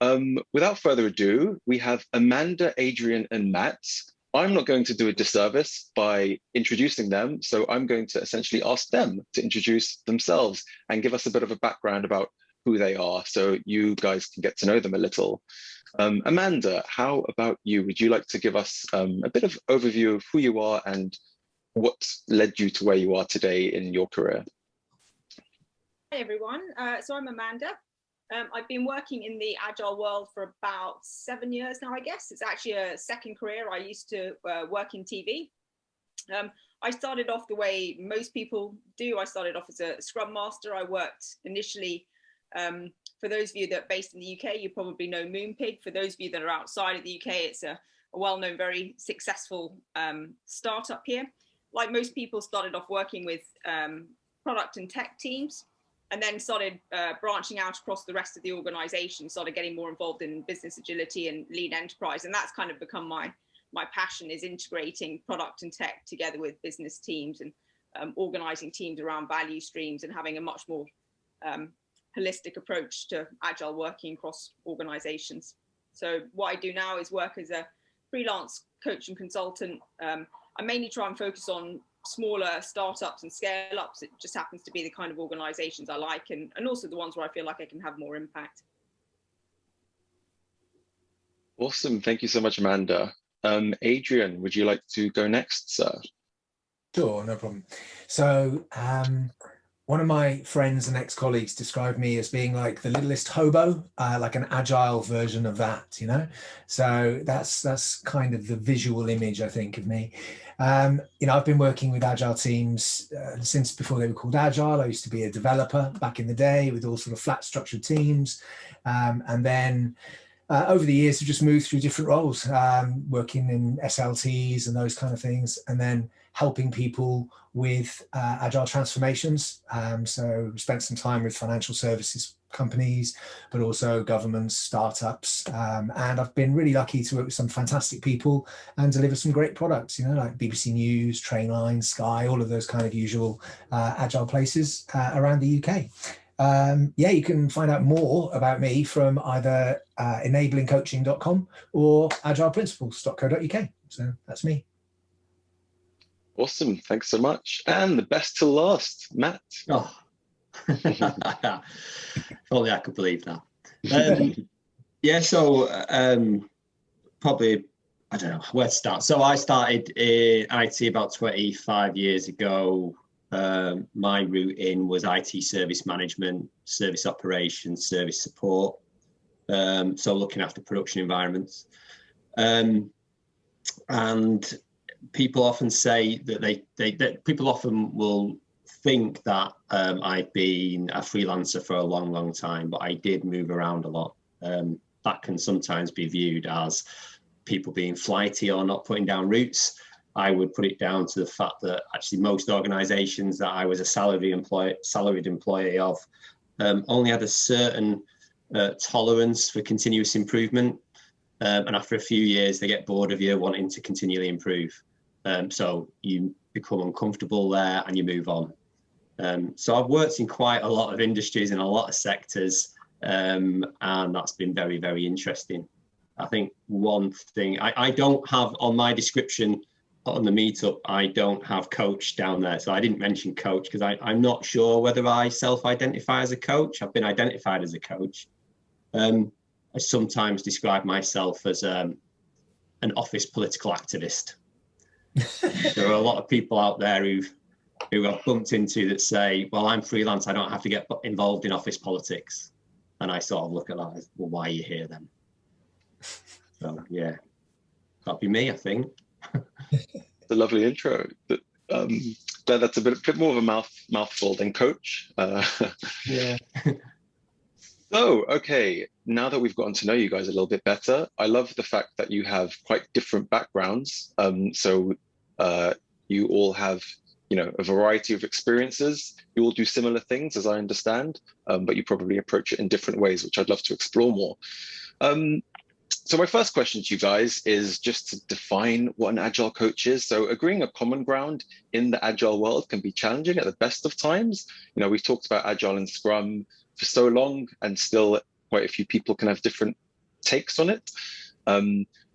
Without further ado, we have Amanda, Adrian, and Matt. I'm not going to do a disservice by introducing them, so I'm going to essentially ask them to introduce themselves and give us a bit of a background about who they are, so you guys can get to know them a little. Amanda, how about you? Would you like to give us a bit of overview of who you are and what led you to where you are today in your career? Hi everyone, so I'm Amanda. I've been working in the Agile world for about 7 years now, I guess. It's actually a second career. I used to work in TV. I started off the way most people do. I started off as a Scrum Master. I worked initially, for those of you that are based in the UK, you probably know Moonpig. For those of you that are outside of the UK, it's a well-known, very successful startup here. Like most people, started off working with product and tech teams, and then started branching out across the rest of the organization, started getting more involved in business agility and lean enterprise. And that's kind of become my passion, is integrating product and tech together with business teams and organizing teams around value streams and having a much more holistic approach to agile working across organizations. So what I do now is work as a freelance coach and consultant. I mainly try and focus on smaller startups and scale ups. It just happens to be the kind of organizations I like, and also the ones where I feel like I can have more impact. Awesome. Thank you so much, Amanda. Adrian, would you like to go next, sir? Sure, no problem. So one of my friends and ex-colleagues described me as being like the littlest hobo, like an agile version of that, you know? So that's kind of the visual image, I think, of me. You know, I've been working with agile teams since before they were called Agile. I used to be a developer back in the day with all sort of flat structured teams. And then over the years, I've just moved through different roles, working in SLTs and those kind of things, and then helping people with agile transformations. So spent some time with financial services companies, but also governments, startups. And I've been really lucky to work with some fantastic people and deliver some great products, you know, like BBC News, Trainline, Sky, all of those kind of usual agile places around the UK. Yeah, you can find out more about me from either enablingcoaching.com or agileprinciples.co.uk. So that's me. Awesome. Thanks so much. And the best to last, Matt. Oh, if only I could believe that. Yeah, so probably, I don't know where to start. So I started in IT about 25 years ago. My route in was IT service management, service operations, service support. So looking after production environments. And people often say that people often will think that I've been a freelancer for a long, long time, but I did move around a lot. That can sometimes be viewed as people being flighty or not putting down roots. I would put it down to the fact that actually most organizations that I was a salaried employee of only had a certain tolerance for continuous improvement. And after a few years, they get bored of you wanting to continually improve. So you become uncomfortable there and you move on. So I've worked in quite a lot of industries and a lot of sectors, and that's been very, very interesting. I think one thing I don't have on my description on the meetup, I don't have coach down there. So I didn't mention coach because I'm not sure whether I self-identify as a coach. I've been identified as a coach. I sometimes describe myself as an office political activist. There are a lot of people out there who I've bumped into that say, well, I'm freelance, I don't have to get involved in office politics. And I sort of look at that as, well, why are you here then? So yeah, that'll be me, I think. It's a lovely intro. That's a bit more of a mouthful than coach. Yeah. So, okay, now that we've gotten to know you guys a little bit better, I love the fact that you have quite different backgrounds. So you all have, you know, a variety of experiences. You all do similar things, as I understand, but you probably approach it in different ways, which I'd love to explore more. So my first question to you guys is just to define what an Agile coach is. So agreeing a common ground in the Agile world can be challenging at the best of times. You know, we've talked about Agile and Scrum for so long, and still quite a few people can have different takes on it.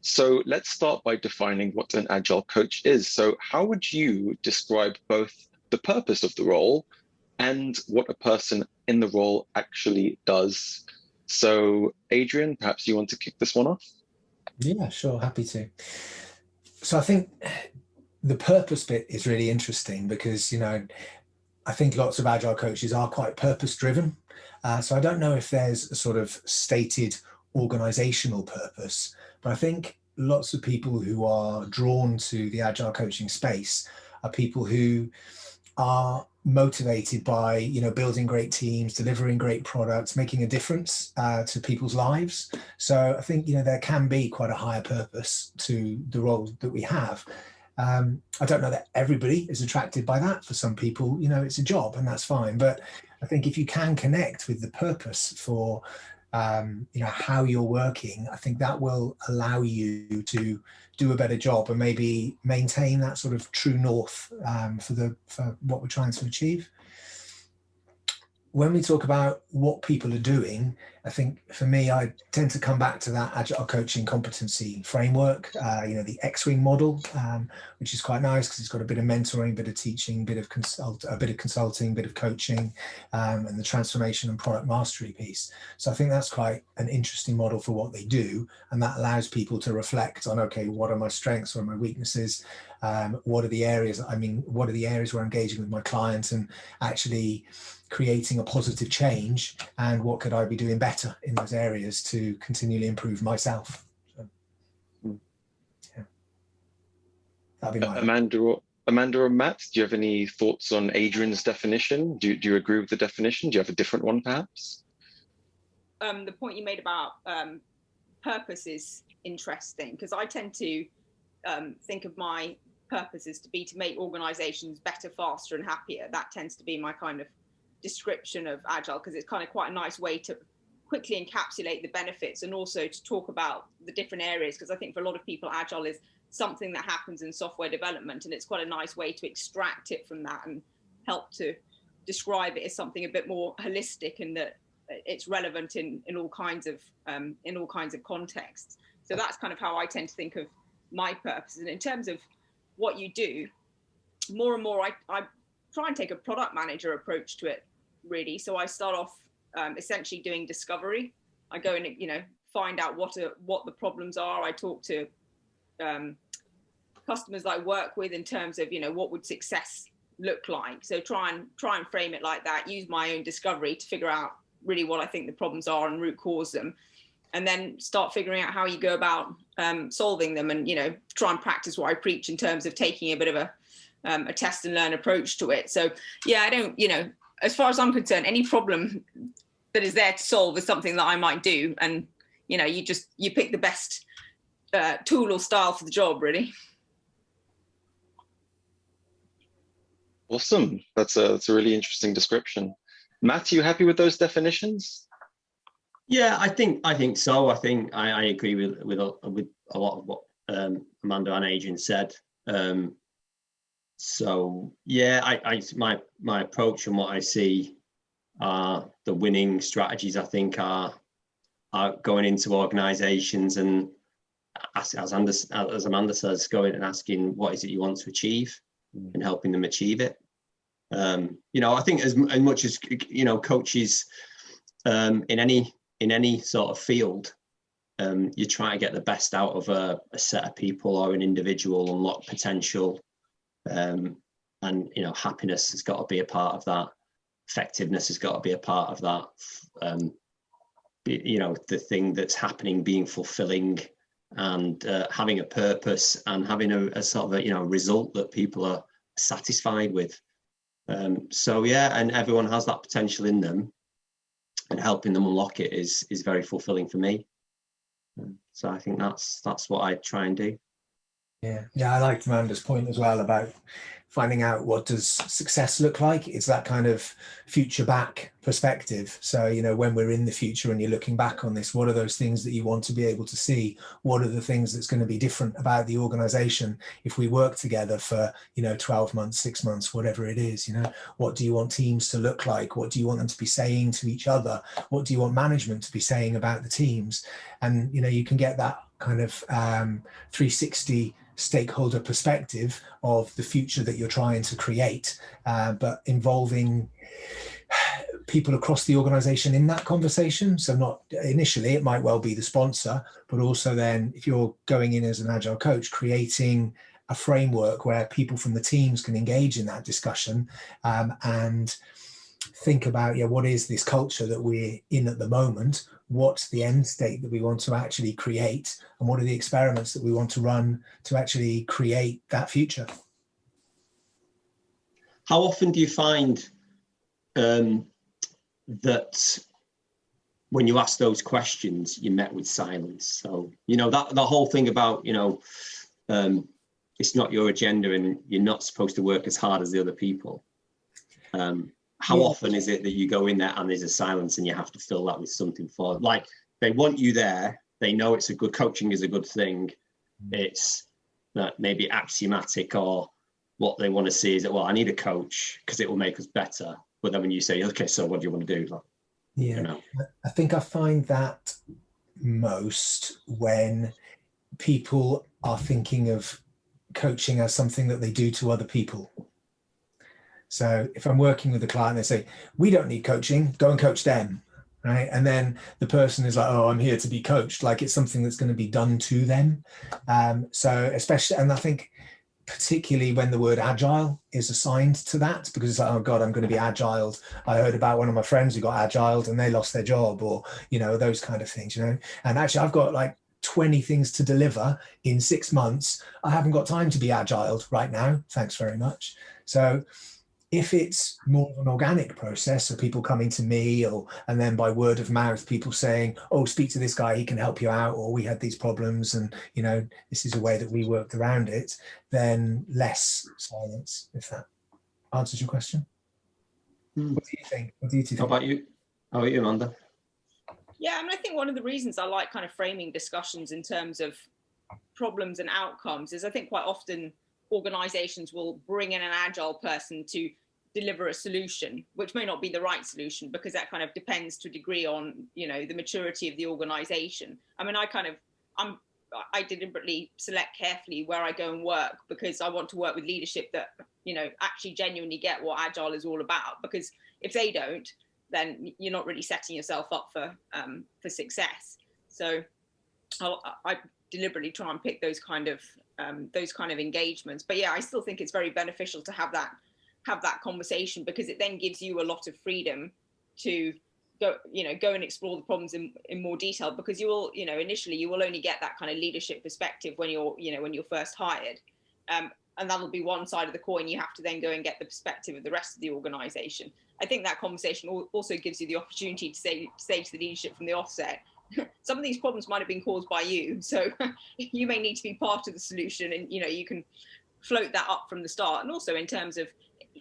So let's start by defining what an Agile coach is. So how would you describe both the purpose of the role and what a person in the role actually does? So Adrian, perhaps you want to kick this one off? Yeah, sure, happy to. So I think the purpose bit is really interesting because, I think lots of Agile coaches are quite purpose driven. So I don't know if there's a sort of stated organizational purpose, but I think lots of people who are drawn to the Agile coaching space are people who are motivated by building great teams, delivering great products, making a difference to people's lives. So I think there can be quite a higher purpose to the role that we have. I don't know that everybody is attracted by that. For some people, it's a job and that's fine. But I think if you can connect with the purpose for how you're working, I think that will allow you to do a better job and maybe maintain that sort of true north for what we're trying to achieve. When we talk about what people are doing, I think for me, I tend to come back to that Agile coaching competency framework, the X-Wing model, which is quite nice because it's got a bit of mentoring, bit of teaching, a bit of consulting, bit of coaching, and the transformation and product mastery piece. So I think that's quite an interesting model for what they do. And that allows people to reflect on, okay, what are my strengths, what are my weaknesses? What are the areas where I'm engaging with my clients and actually creating a positive change, and what could I be doing better in those areas to continually improve myself? So, yeah, that'd be my Amanda or Matt, do you have any thoughts on Adrian's definition? Do you agree with the definition? Do you have a different one perhaps? The point you made about purpose is interesting because I tend to think of my purpose as to make organizations better, faster and happier. That tends to be my kind of description of Agile, because it's kind of quite a nice way to quickly encapsulate the benefits and also to talk about the different areas, because I think for a lot of people Agile is something that happens in software development, and it's quite a nice way to extract it from that and help to describe it as something a bit more holistic and that it's relevant in all kinds of contexts. So that's kind of how I tend to think of my purpose. And in terms of what you do, more and more I try and take a product manager approach to it, really. So I start off essentially doing discovery. I go and find out what the problems are. I talk to customers that I work with in terms of what would success look like. So try and frame it like that. Use my own discovery to figure out really what I think the problems are and root cause them, and then start figuring out how you go about solving them, and try and practice what I preach in terms of taking a bit of a test and learn approach to it. So yeah, I don't, as far as I'm concerned, any problem that is there to solve is something that I might do. And, you pick the best tool or style for the job, really. Awesome. That's a really interesting description. Matt, are you happy with those definitions? Yeah, I think so. I think I agree with a lot of what Amanda and Adrian said. So yeah, my approach and what I see are the winning strategies. I think are going into organisations and as Amanda says, going and asking what is it you want to achieve and helping them achieve it. I think as much as coaches in any sort of field, you try to get the best out of a set of people or an individual, unlock potential. And happiness has got to be a part of that. Effectiveness has got to be a part of that. The thing that's happening being fulfilling, and having a purpose and having a sort of a result that people are satisfied with. So yeah, and everyone has that potential in them, and helping them unlock it is very fulfilling for me. So I think that's what I try and do. Yeah, I liked Amanda's point as well about finding out what does success look like. It's that kind of future back perspective. So, you know, when we're in the future and you're looking back on this, what are those things that you want to be able to see? What are the things that's going to be different about the organization if we work together for, you know, 12 months, 6 months, whatever it is? You know, what do you want teams to look like? What do you want them to be saying to each other? What do you want management to be saying about the teams? And, you know, you can get that kind of 360 stakeholder perspective of the future that you're trying to create, but involving people across the organization in that conversation. So not initially, it might well be the sponsor, but also then if you're going in as an agile coach, creating a framework where people from the teams can engage in that discussion, and think about, yeah, what is this culture that we're in at the moment? What's the end state that we want to actually create? And what are the experiments that we want to run to actually create that future? How often do you find that when you ask those questions, you're met with silence? So, you know, that the whole thing about, you know, it's not your agenda and you're not supposed to work as hard as the other people. How often is it that you go in there and there's a silence and you have to fill that with something for, like, they want you there, they know it's a good, coaching is a good thing, it's maybe axiomatic, or what they want to see is that, well, I need a coach because it will make us better. But then when you say, okay, so what do you want to do? Like, yeah, you know. I think I find that most when people are thinking of coaching as something that they do to other people. So if I'm working with a client, they say, we don't need coaching, go and coach them, right? And then the person is like, oh, I'm here to be coached, like it's something that's going to be done to them. So especially, and I think particularly when the word agile is assigned to that, because it's like, oh God, I'm going to be agiled. I heard about one of my friends who got agiled and they lost their job, or, you know, those kind of things, you know. And actually I've got like 20 things to deliver in 6 months. I haven't got time to be agiled right now. Thanks very much. So if it's more of an organic process, so people coming to me, or and then by word of mouth, people saying, oh, speak to this guy, he can help you out, or we had these problems and, you know, this is a way that we worked around it, then less silence, if that answers your question. What do you think? What do you think? How about you? How about you, Amanda? Yeah, I mean, I think one of the reasons I like kind of framing discussions in terms of problems and outcomes is I think quite often organizations will bring in an agile person to deliver a solution, which may not be the right solution, because that kind of depends to a degree on, you know, the maturity of the organization. I mean, I deliberately select carefully where I go and work, because I want to work with leadership that, you know, actually genuinely get what agile is all about. Because if they don't, then you're not really setting yourself up for success. So I deliberately try and pick those kind of engagements. But yeah, I still think it's very beneficial to have that conversation, because it then gives you a lot of freedom to go and explore the problems in more detail, because you will, you know, initially you will only get that kind of leadership perspective when you're first hired. And that'll be one side of the coin. You have to then go and get the perspective of the rest of the organization. I think that conversation also gives you the opportunity to say to the leadership from the offset, some of these problems might have been caused by you, so you may need to be part of the solution, and, you know, you can float that up from the start. And also in terms of,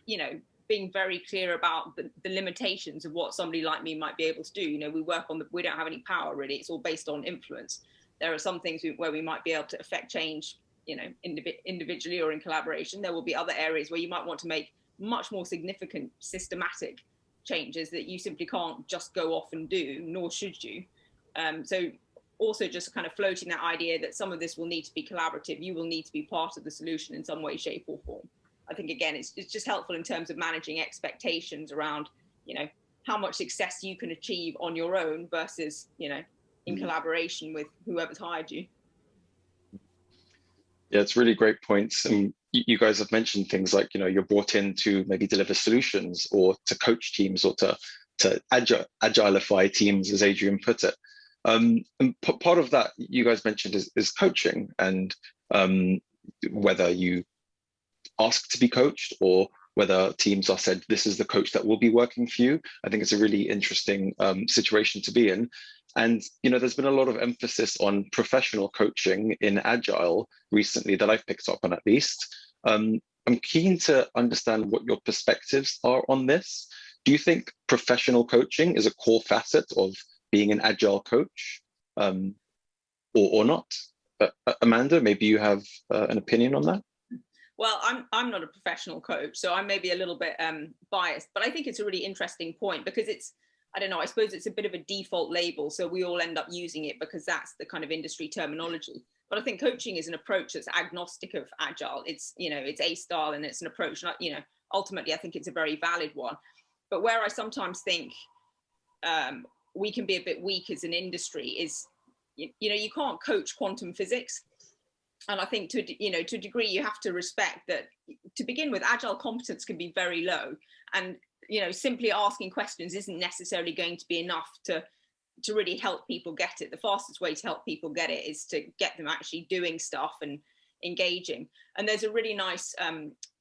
you know, being very clear about the limitations of what somebody like me might be able to do. You know, we don't have any power really. It's all based on influence. There are some things where we might be able to affect change, you know, individually or in collaboration. There will be other areas where you might want to make much more significant systematic changes that you simply can't just go off and do, nor should you. So also just kind of floating that idea that some of this will need to be collaborative. You will need to be part of the solution in some way, shape or form. I think, again, it's just helpful in terms of managing expectations around, you know, how much success you can achieve on your own versus, you know, in collaboration with whoever's hired you. Yeah, it's really great points. And you guys have mentioned things like, you know, you're brought in to maybe deliver solutions or to coach teams or to agilify teams, as Adrian put it. And part of that you guys mentioned is coaching, and whether you ask to be coached or whether teams are said, this is the coach that will be working for you. I think it's a really interesting situation to be in. And, you know, there's been a lot of emphasis on professional coaching in Agile recently that I've picked up on at least. I'm keen to understand what your perspectives are on this. Do you think professional coaching is a core facet of being an Agile coach, or not? Amanda, maybe you have an opinion on that? Well, I'm not a professional coach, so I may be a little bit biased, but I think it's a really interesting point because it's, I don't know, I suppose it's a bit of a default label, so we all end up using it because that's the kind of industry terminology. But I think coaching is an approach that's agnostic of Agile. It's, you know, it's a style and it's an approach, and, you know, ultimately I think it's a very valid one. But where I sometimes think we can be a bit weak as an industry is, you know, you can't coach quantum physics. And I think to a degree, you have to respect that to begin with, Agile competence can be very low. And, you know, simply asking questions isn't necessarily going to be enough to really help people get it. The fastest way to help people get it is to get them actually doing stuff and engaging. And there's a really nice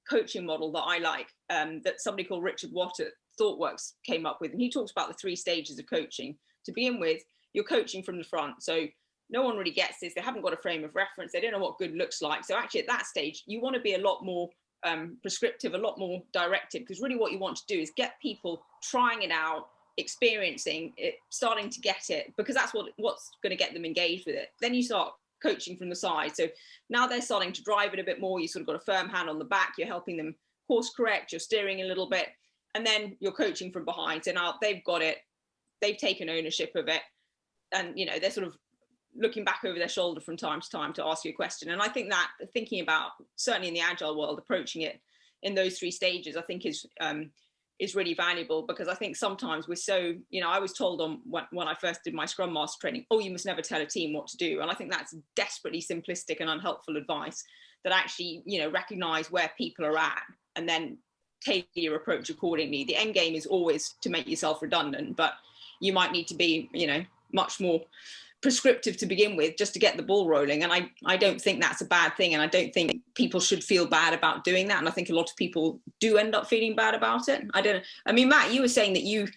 coaching model that I like that somebody called Richard Watt at ThoughtWorks came up with. And he talks about the 3 stages of coaching. To begin with, you're coaching from the front. So no one really gets this. They haven't got a frame of reference. They don't know what good looks like. So actually at that stage, you want to be a lot more prescriptive, a lot more directive, because really what you want to do is get people trying it out, experiencing it, starting to get it, because that's what's going to get them engaged with it. Then you start coaching from the side. So now they're starting to drive it a bit more. You sort of got a firm hand on the back. You're helping them course correct. You're steering a little bit. And then you're coaching from behind. So now they've got it. They've taken ownership of it. And, you know, they're sort of looking back over their shoulder from time to time to ask you a question. And I think that thinking about, certainly in the Agile world, approaching it in those 3 stages, I think is really valuable, because I think sometimes we're so, you know, I was told when I first did my Scrum Master training, oh, you must never tell a team what to do. And I think that's desperately simplistic and unhelpful advice. That actually, you know, recognize where people are at and then take your approach accordingly. The end game is always to make yourself redundant, but you might need to be, you know, much more prescriptive to begin with just to get the ball rolling. And I don't think that's a bad thing. And I don't think people should feel bad about doing that. And I think a lot of people do end up feeling bad about it. I mean, Matt, you were saying that you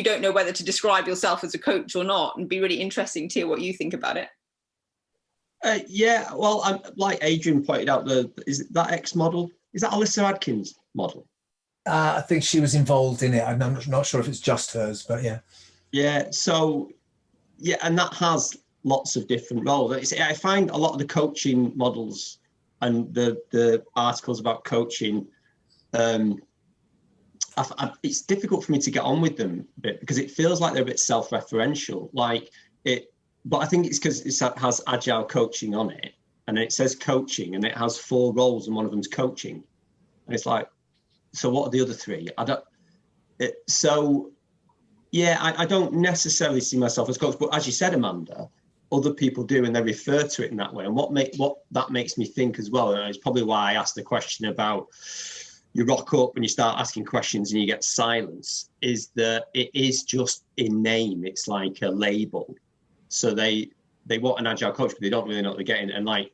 don't know whether to describe yourself as a coach or not, and be really interesting to hear what you think about it. Yeah, well, I'm like Adrian pointed out, is that X model? Is that Alyssa Adkins' model? I think she was involved in it. I'm not sure if it's just hers, but yeah. Yeah, so, yeah, and that has lots of different roles. I find a lot of the coaching models and the articles about coaching, it's difficult for me to get on with them a bit, because it feels like they're a bit self-referential. But I think it's because it has Agile Coaching on it, and it says coaching, and it has 4 roles, and one of them's coaching. And it's like, so what are the other 3? I don't necessarily see myself as coach, but as you said, Amanda, other people do, and they refer to it in that way. And what that makes me think as well, and it's probably why I asked the question about you rock up and you start asking questions and you get silence, is that it is just in name. It's like a label. So they want an Agile coach, but they don't really know what they're getting. And like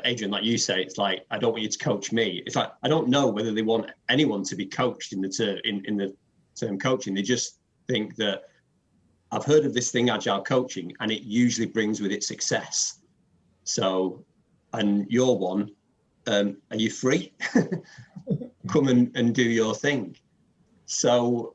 Adrian, like you say, it's like, I don't want you to coach me. It's like, I don't know whether they want anyone to be coached in the term coaching. They just think that I've heard of this thing, Agile Coaching, and it usually brings with it success. So, and you're one, are you free? Come and do your thing. So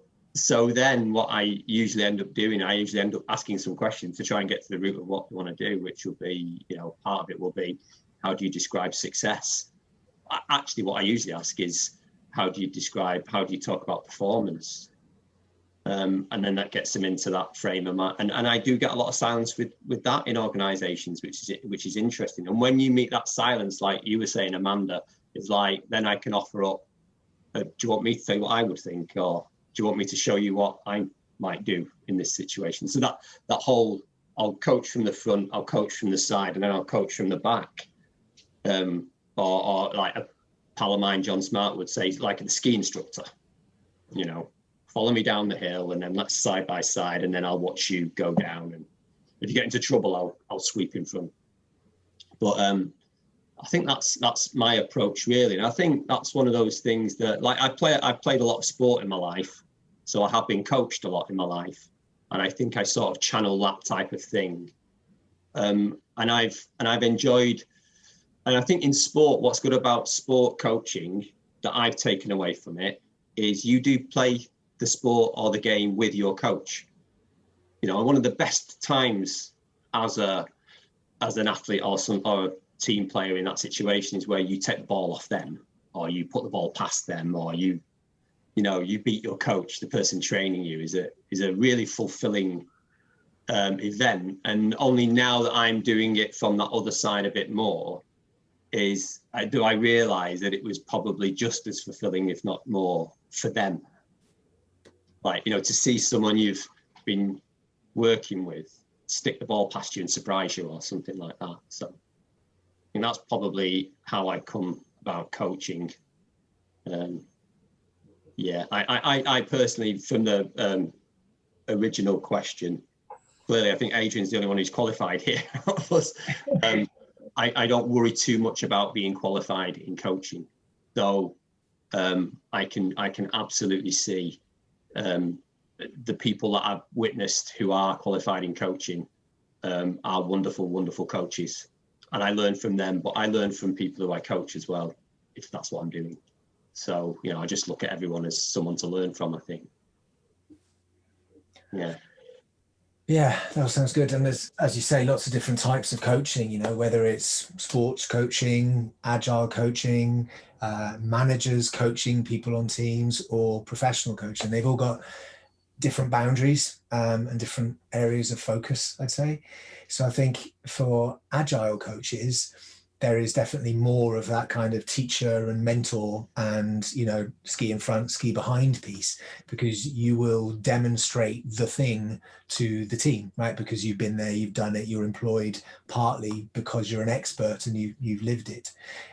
then what I usually end up doing, I usually end up asking some questions to try and get to the root of what we want to do, which will be, you know, part of it will be, how do you describe success? Actually, what I usually ask is, how do you talk about performance? And then that gets them into that frame of mind. And I do get a lot of silence with that in organizations, which is interesting. And when you meet that silence, like you were saying, Amanda, it's like, then I can offer up, do you want me to tell you what I would think? Or do you want me to show you what I might do in this situation? So that whole, I'll coach from the front, I'll coach from the side, and then I'll coach from the back. Or like a pal of mine, John Smart, would say, like a ski instructor, you know, follow me down the hill and then let's side by side, and then I'll watch you go down. And if you get into trouble, I'll sweep in front. But I think that's my approach, really. And I think that's one of those things that, like, I've played a lot of sport in my life, so I have been coached a lot in my life. and I think I sort of channel that type of thing. And I've enjoyed, and I think in sport, what's good about sport coaching that I've taken away from it is you do play the sport or the game with your coach. You know, one of the best times as an athlete or a team player in that situation is where you take the ball off them, or you put the ball past them, or you beat your coach, the person training you. Is a really fulfilling event. And only now that I'm doing it from that other side a bit more do I realize that it was probably just as fulfilling, if not more, for them. Like, to see someone you've been working with stick the ball past you and surprise you or something like that. So I think that's probably how I come about coaching. I personally, from the original question, clearly I think Adrian's the only one who's qualified here. I don't worry too much about being qualified in coaching, though. I can absolutely see the people that I've witnessed who are qualified in coaching are wonderful, wonderful coaches, and I learn from them. But I learn from people who I coach as well, if that's what I'm doing. So I just look at everyone as someone to learn from, I think. Yeah, that sounds good. And there's, as you say, lots of different types of coaching, whether it's sports coaching, agile coaching, managers coaching people on teams, or professional coaching. They've all got different boundaries and different areas of focus, I'd say. So I think for agile coaches, there is definitely more of that kind of teacher and mentor and, ski in front, ski behind piece, because you will demonstrate the thing to the team, right? Because you've been there, you've done it, you're employed partly because you're an expert and you've lived it.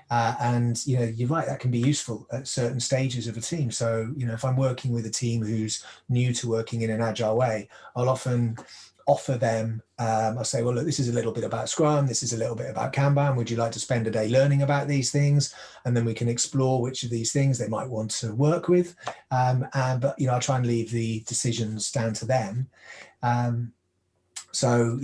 And you're right, that can be useful at certain stages of a team. So, if I'm working with a team who's new to working in an agile way, I'll often offer them, I'll say, well, look, this is a little bit about Scrum, this is a little bit about Kanban. Would you like to spend a day learning about these things? And then we can explore which of these things they might want to work with. But I'll try and leave the decisions down to them. So,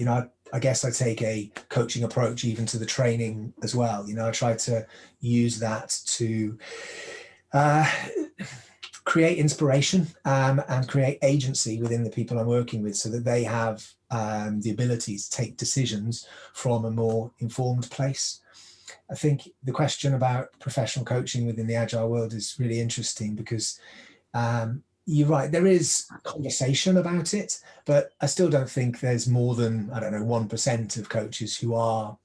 I guess I take a coaching approach even to the training as well. I try to use that to create inspiration and create agency within the people I'm working with, so that they have the ability to take decisions from a more informed place. I think the question about professional coaching within the agile world is really interesting, because you're right, there is conversation about it, but I still don't think there's more than, 1% of coaches who are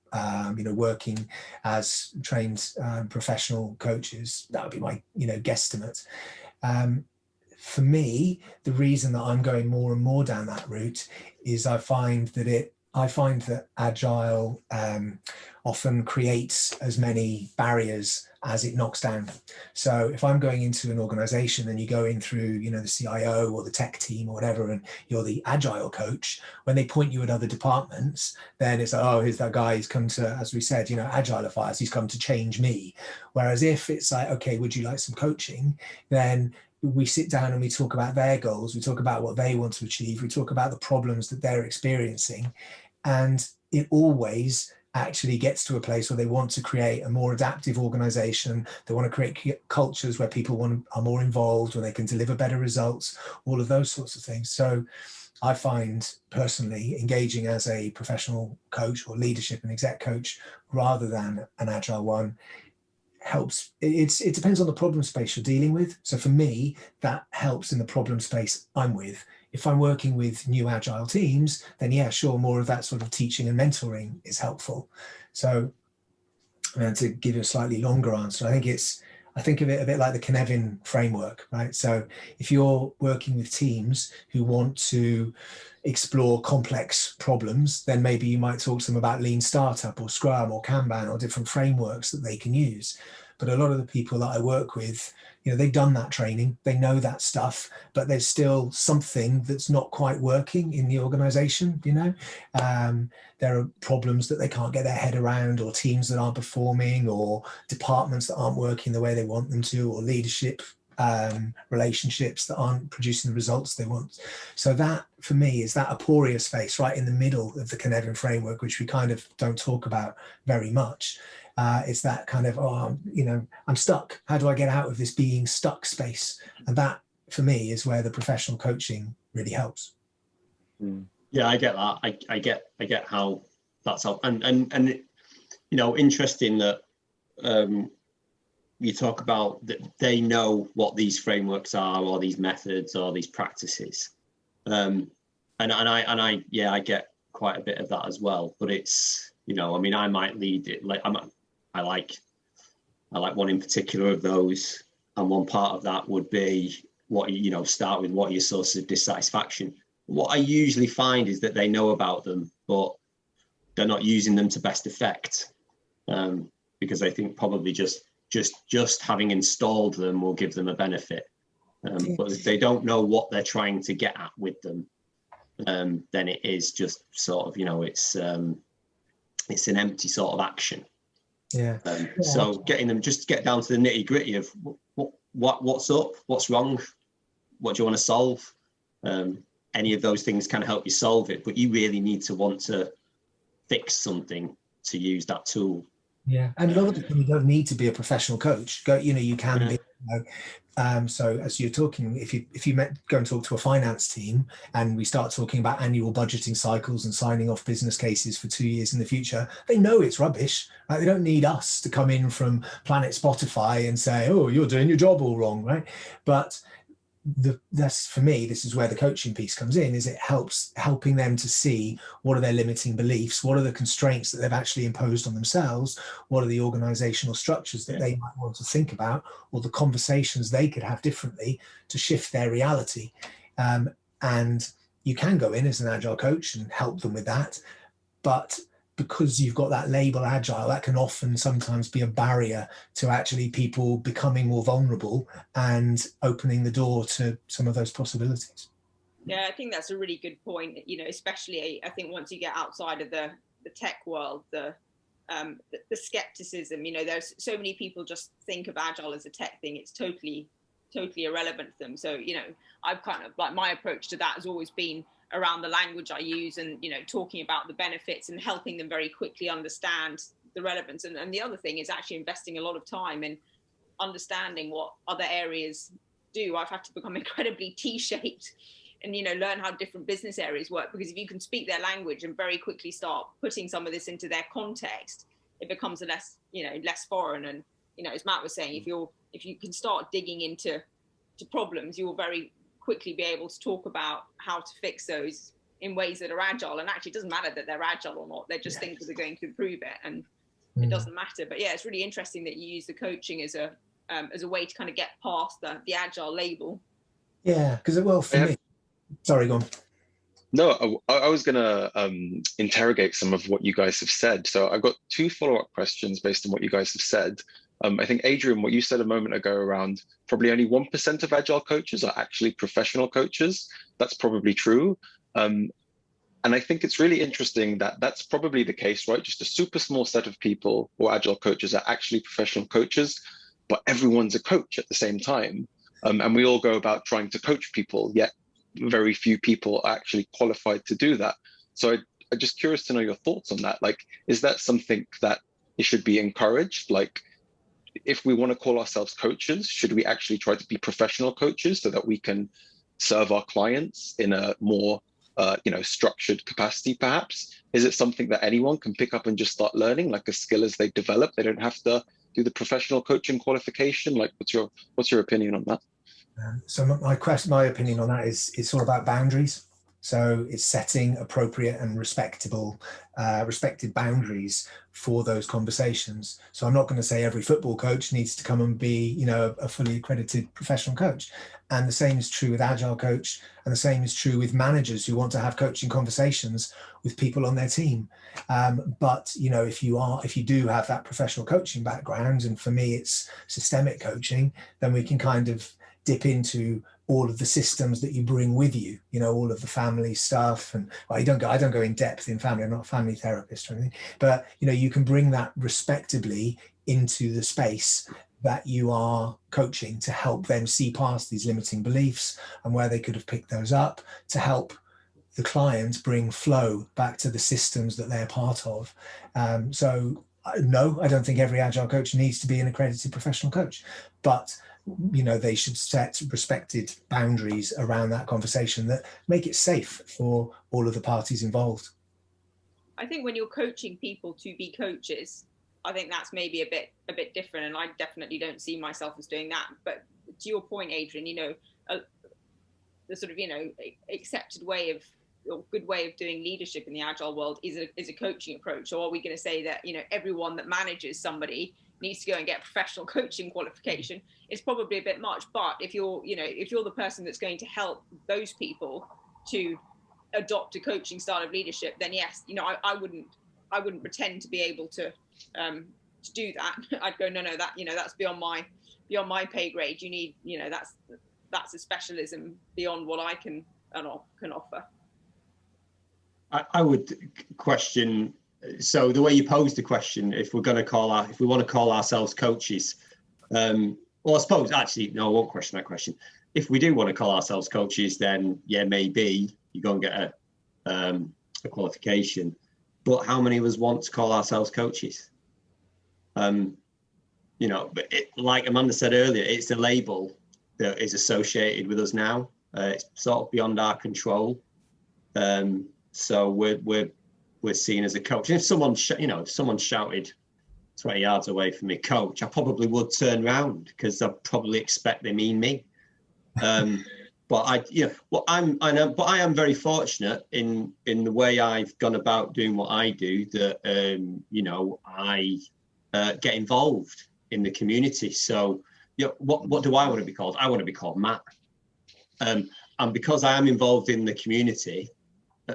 working as trained professional coaches. That would be my guesstimate. For me, the reason that I'm going more and more down that route is I find that agile often creates as many barriers as it knocks down. So if I'm going into an organization and you go in through, the CIO or the tech team or whatever, and you're the agile coach, when they point you at other departments, then it's like, oh, here's that guy, he's come to, as we said, Agilifiers, he's come to change me. Whereas if it's like, okay, would you like some coaching? Then we sit down and we talk about their goals, we talk about what they want to achieve, we talk about the problems that they're experiencing, and it always actually gets to a place where they want to create a more adaptive organization. They want to create cultures where people are more involved, where they can deliver better results, all of those sorts of things. So I find personally engaging as a professional coach or leadership and exec coach rather than an agile one helps. It depends on the problem space you're dealing with. So for me, that helps in the problem space I'm with. If I'm working with new agile teams, then yeah, sure, more of that sort of teaching and mentoring is helpful. So to give you a slightly longer answer, I think of it a bit like the Cynefin framework, right? So if you're working with teams who want to explore complex problems, then maybe you might talk to them about Lean Startup or Scrum or Kanban or different frameworks that they can use. But a lot of the people that I work with, they've done that training, they know that stuff, but there's still something that's not quite working in the organization. There are problems that they can't get their head around, or teams that aren't performing, or departments that aren't working the way they want them to, or leadership relationships that aren't producing the results they want. So that, for me, is that aporia space right in the middle of the Cynefin framework, which we kind of don't talk about very much. It's that kind of, I'm stuck. How do I get out of this being stuck space? And that, for me, is where the professional coaching really helps. Yeah, I get that. I get how that's helped. And interesting that you talk about that they know what these frameworks are, or these methods, or these practices. And I get quite a bit of that as well. But it's, I might lead it like I like one in particular of those, and one part of that would be start with what are your sources of dissatisfaction. What I usually find is that they know about them, but they're not using them to best effect, because they think probably just having installed them will give them a benefit. But if they don't know what they're trying to get at with them, then it is just sort of, it's an empty sort of action. Yeah. So getting them just to get down to the nitty gritty of what's up, what's wrong, what do you want to solve? Any of those things can help you solve it, but you really need to want to fix something to use that tool. Yeah, and a lot of the time you don't need to be a professional coach. You can be. So as you're talking, if you go and talk to a finance team, and we start talking about annual budgeting cycles and signing off business cases for 2 years in the future, they know it's rubbish. Right? They don't need us to come in from Planet Spotify and say, "Oh, you're doing your job all wrong," right? But that's, for me, this is where the coaching piece comes in, is it helping them to see what are their limiting beliefs, what are the constraints that they've actually imposed on themselves, what are the organizational structures that they might want to think about, or the conversations they could have differently to shift their reality. And you can go in as an agile coach and help them with that, but because you've got that label agile, that can often sometimes be a barrier to actually people becoming more vulnerable and opening the door to some of those possibilities. Yeah, I think that's a really good point. Especially I think once you get outside of the tech world, the skepticism. There's so many people just think of agile as a tech thing. It's totally irrelevant to them. So I've kind of, like, my approach to that has always been around the language I use, and talking about the benefits and helping them very quickly understand the relevance. And the other thing is actually investing a lot of time in understanding what other areas do. I've had to become incredibly T-shaped and learn how different business areas work, because if you can speak their language and very quickly start putting some of this into their context, it becomes less foreign. And as Matt was saying, if you can start digging into problems, you will very quickly be able to talk about how to fix those in ways that are agile. And actually, it doesn't matter that they're agile or not. They're just things that are going to improve it, and it doesn't matter. But yeah, it's really interesting that you use the coaching as a way to kind of get past the agile label. Yeah, because for me, sorry, go on. No, I was going to interrogate some of what you guys have said. So I've got 2 follow-up questions based on what you guys have said. I think, Adrian, what you said a moment ago around probably only 1% of agile coaches are actually professional coaches. That's probably true. And I think it's really interesting that that's probably the case, right? Just a super small set of people or agile coaches are actually professional coaches, but everyone's a coach at the same time. And we all go about trying to coach people, yet very few people are actually qualified to do that. So I'm just curious to know your thoughts on that. Like, is that something that it should be encouraged? Like, if we want to call ourselves coaches, should we actually try to be professional coaches so that we can serve our clients in a more structured capacity, perhaps? Is it something that anyone can pick up and just start learning, like a skill as they develop? They don't have to do the professional coaching qualification. Like, what's your opinion on that? So my opinion on that is it's all about boundaries. So it's setting appropriate and respected boundaries for those conversations. So I'm not going to say every football coach needs to come and be, a fully accredited professional coach. And the same is true with Agile Coach, and the same is true with managers who want to have coaching conversations with people on their team. But if you do have that professional coaching background, and for me it's systemic coaching, then we can kind of dip into all of the systems that you bring with you, all of the family stuff. And I don't go in depth in family. I'm not a family therapist or anything, but you can bring that respectably into the space that you are coaching to help them see past these limiting beliefs and where they could have picked those up, to help the client bring flow back to the systems that they're part of. So no, I don't think every Agile coach needs to be an accredited professional coach, but they should set respected boundaries around that conversation that make it safe for all of the parties involved. I think when you're coaching people to be coaches, I think that's maybe a bit different, and I definitely don't see myself as doing that. But to your point, Adrian, the sort of accepted way of, or good way of doing leadership in the Agile world is a coaching approach. So are we going to say that everyone that manages somebody needs to go and get a professional coaching qualification? It's probably a bit much. But if you're the person that's going to help those people to adopt a coaching style of leadership, then yes, I wouldn't pretend to be able to do that. I'd go, no, that that's beyond my pay grade. You need, that's a specialism beyond what I can offer. I would question. So the way you posed the question, if we want to call ourselves coaches, well, I suppose actually, no, I won't question that question. If we do want to call ourselves coaches, then yeah, maybe you go and get a qualification. But how many of us want to call ourselves coaches? But like Amanda said earlier, it's a label that is associated with us now. It's sort of beyond our control. So we're seen as a coach. And if someone shouted 20 yards away from me, coach, I probably would turn around because I probably expect they mean me. But I am very fortunate in the way I've gone about doing what I do, that I get involved in the community. So what do I want to be called? I want to be called Matt. And because I am involved in the community,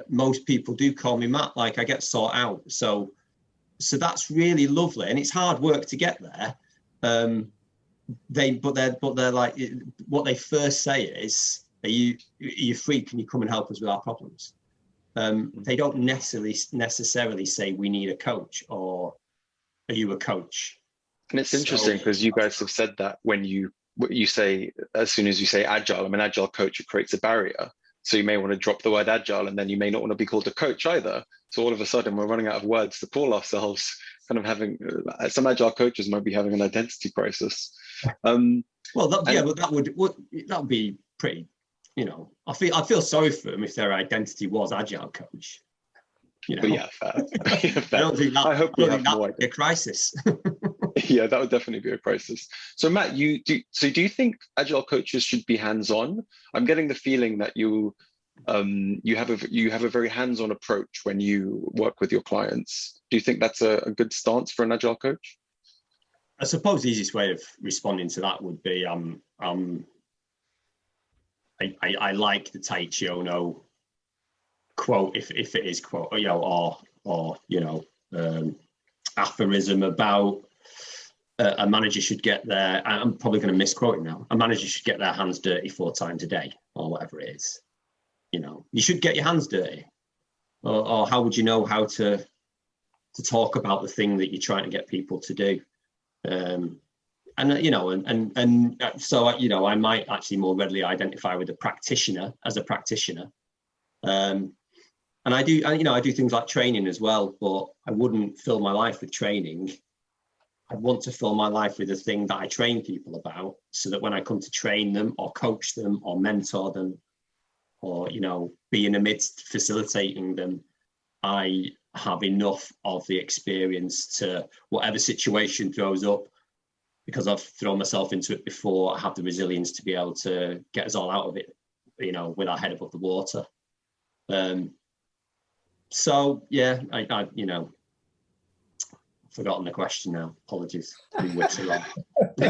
most people do call me Matt. Like, I get sought out. So that's really lovely, and it's hard work to get there. They're like, what they first say is, are you free? Can you come and help us with our problems? They don't necessarily say we need a coach, or are you a coach? And it's interesting because you guys have said that when you say, as soon as you say Agile, I'm an Agile coach, it creates a barrier. So you may want to drop the word Agile, and then you may not want to be called a coach either. So all of a sudden we're running out of words to call ourselves, kind of having, some Agile coaches might be having an identity crisis. That would be pretty, I feel sorry for them if their identity was Agile Coach. But yeah, fair. I don't think that would be a crisis. Yeah, that would definitely be a crisis. So Matt, do you think Agile coaches should be hands-on? I'm getting the feeling that you have a very hands-on approach when you work with your clients. Do you think that's a good stance for an Agile coach? I suppose the easiest way of responding to that would be I like the Taiichi Ohno quote, if it is quote, or aphorism about a manager should get their, I'm probably going to misquote it now, a manager should get their hands dirty 4 times a day, or whatever it is. You should get your hands dirty, or how would you know how to talk about the thing that you're trying to get people to do? So I might actually more readily identify with a practitioner as a practitioner. And I do things like training as well, but I wouldn't fill my life with training. I'd want to fill my life with the thing that I train people about, so that when I come to train them or coach them or mentor them, or be in the midst facilitating them, I have enough of the experience to, whatever situation throws up, because I've thrown myself into it before, I have the resilience to be able to get us all out of it, with our head above the water. So yeah, I forgotten the question now. Apologies. And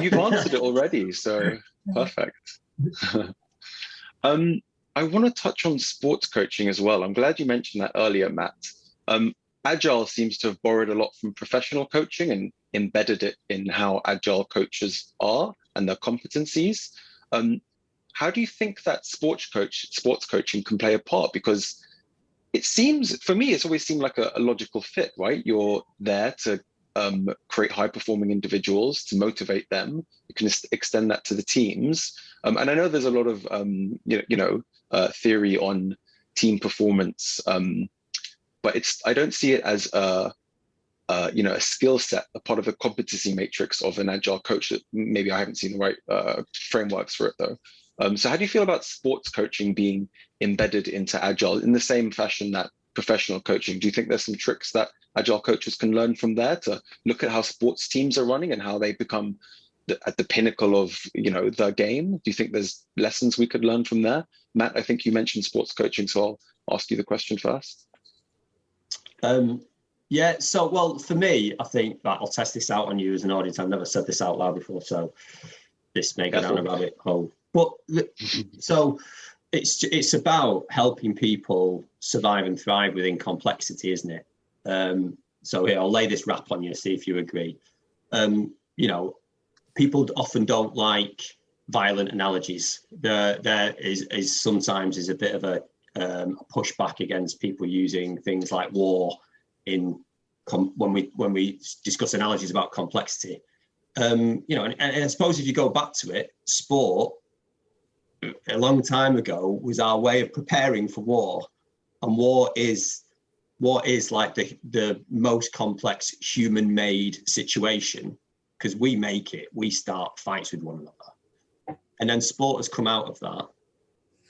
you've answered it already, so perfect. I want to touch on sports coaching as well. I'm glad you mentioned that earlier, Matt. Agile seems to have borrowed a lot from professional coaching and embedded it in how Agile coaches are and their competencies. How do you think that sports coaching can play a part? Because it seems, for me, it's always seemed like a logical fit, right? You're there to create high-performing individuals to motivate them. You can extend that to the teams. And I know there's a lot of theory on team performance, but I don't see it as a skill set, a part of a competency matrix of an agile coach. That maybe I haven't seen the right frameworks for it though. So how do you feel about sports coaching being embedded into agile in the same fashion that professional coaching? Do you think there's some tricks that agile coaches can learn from there to look at how sports teams are running and how they become at the pinnacle of the game? Do you think there's lessons we could learn from there? Matt, I think you mentioned sports coaching, so I'll ask you the question first. Yeah, so, well, for me, I think that I'll test this out on you as an audience. I've never said this out loud before, so this may go down a rabbit hole. But so it's about helping people survive and thrive within complexity, isn't it? So here, I'll lay this wrap on you, see if you agree. People often don't like violent analogies. There is sometimes a bit of a pushback against people using things like war when we discuss analogies about complexity. And I suppose if you go back to it, sport a long time ago was our way of preparing for war, and war is like the most complex human-made situation, because we make it. We start fights with one another, and then sport has come out of that.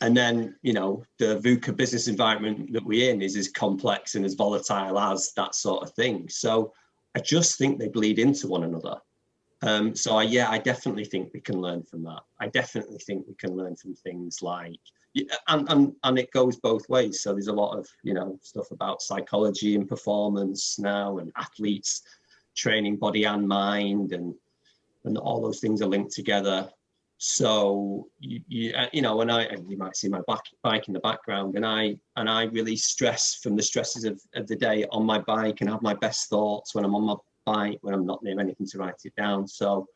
And then, the VUCA business environment that we're in is as complex and as volatile as that sort of thing. So I just think they bleed into one another. I definitely think we can learn from that. I definitely think we can learn from things like, and it goes both ways. So there's a lot of, stuff about psychology and performance now, and athletes training body and mind, and all those things are linked together. So you might see my bike in the background, and I really stress from the stresses of the day on my bike, and have my best thoughts when I'm on my bike, when I'm not near anything to write it down. So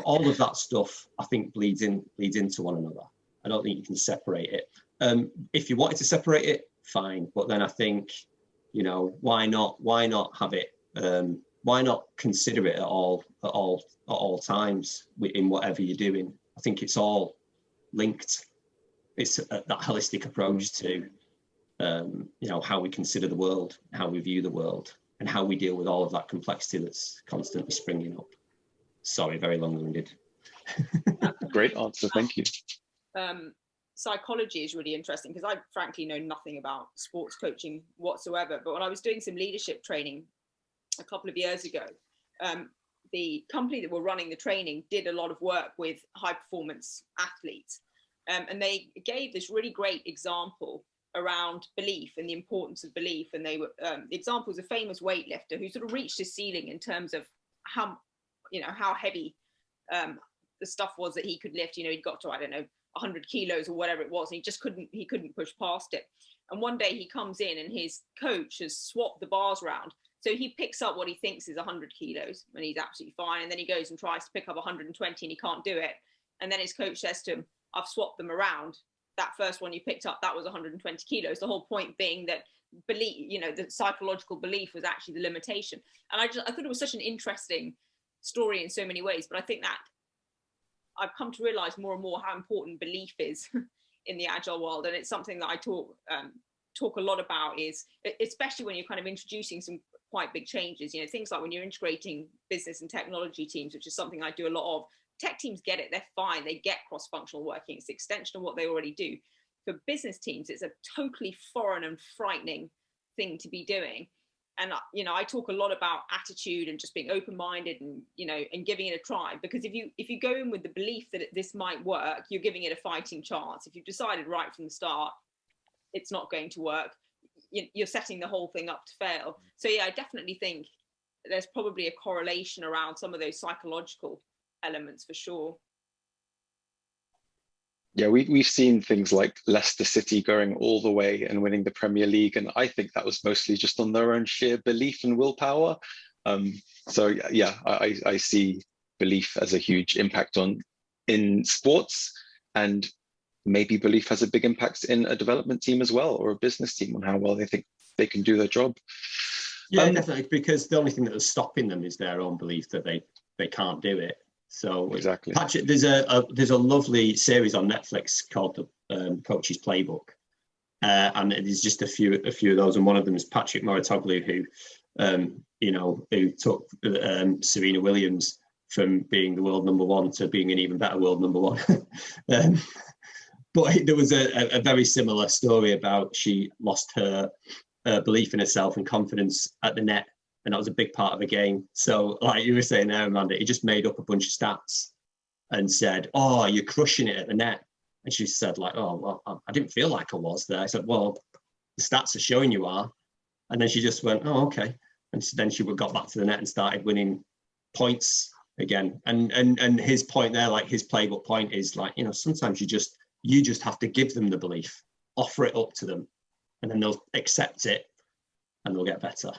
all of that stuff I think bleeds into one another. I don't think you can separate it. If you wanted to separate it, fine, but then I think why not have it? Why not consider it at all times in whatever you're doing? I think it's all linked. It's that holistic approach to, how we consider the world, how we view the world, and how we deal with all of that complexity that's constantly springing up. Sorry, very long-winded. Great answer, thank you. Psychology is really interesting, because I frankly know nothing about sports coaching whatsoever. But when I was doing some leadership training a couple of years ago, the company that were running the training did a lot of work with high performance athletes, and they gave this really great example around belief and the importance of belief. And they were the example was a famous weightlifter who sort of reached his ceiling in terms of how heavy the stuff was that he could lift. He'd got to 100 kilos or whatever it was, and he couldn't push past it. And one day he comes in and his coach has swapped the bars around. So he picks up what he thinks is 100 kilos and he's absolutely fine. And then he goes and tries to pick up 120 and he can't do it. And then his coach says to him, I've swapped them around. That first one you picked up, that was 120 kilos. The whole point being that belief, the psychological belief was actually the limitation. And I thought it was such an interesting story in so many ways. But I think that I've come to realize more and more how important belief is in the agile world. And it's something that I talk a lot about, is especially when you're kind of introducing some quite big changes, things like when you're integrating business and technology teams, which is something I do a lot of. Tech teams get it, they're fine, they get cross-functional working, it's the extension of what they already do. For business teams, it's a totally foreign and frightening thing to be doing. And I talk a lot about attitude and just being open-minded and and giving it a try, because if you go in with the belief that this might work, you're giving it a fighting chance. If you've decided right from the start it's not going to work, you're setting the whole thing up to fail. So I definitely think there's probably a correlation around some of those psychological elements for sure. Yeah, we've seen things like Leicester City going all the way and winning the Premier League, and I think that was mostly just on their own sheer belief and willpower. So yeah, I see belief as a huge impact in sports, and maybe belief has a big impact in a development team as well, or a business team, on how well they think they can do their job. Yeah, definitely, because the only thing that is stopping them is their own belief that they can't do it. So Exactly. Patrick, there's a lovely series on Netflix called the Coach's Playbook, and there's just a few of those, and one of them is Patrick Mouratoglou, who took Serena Williams from being the world number one to being an even better world number one. But there was a very similar story about she lost her belief in herself and confidence at the net, and that was a big part of the game. So like you were saying there, Amanda, he just made up a bunch of stats and said, oh, you're crushing it at the net. And she said like, oh, well, I didn't feel like I was there. I said, well, the stats are showing you are. And then she just went, oh, okay. And so then she got back to the net and started winning points again. And his point there, like his playbook point is like, sometimes you just have to give them the belief, offer it up to them, and then they'll accept it and they'll get better.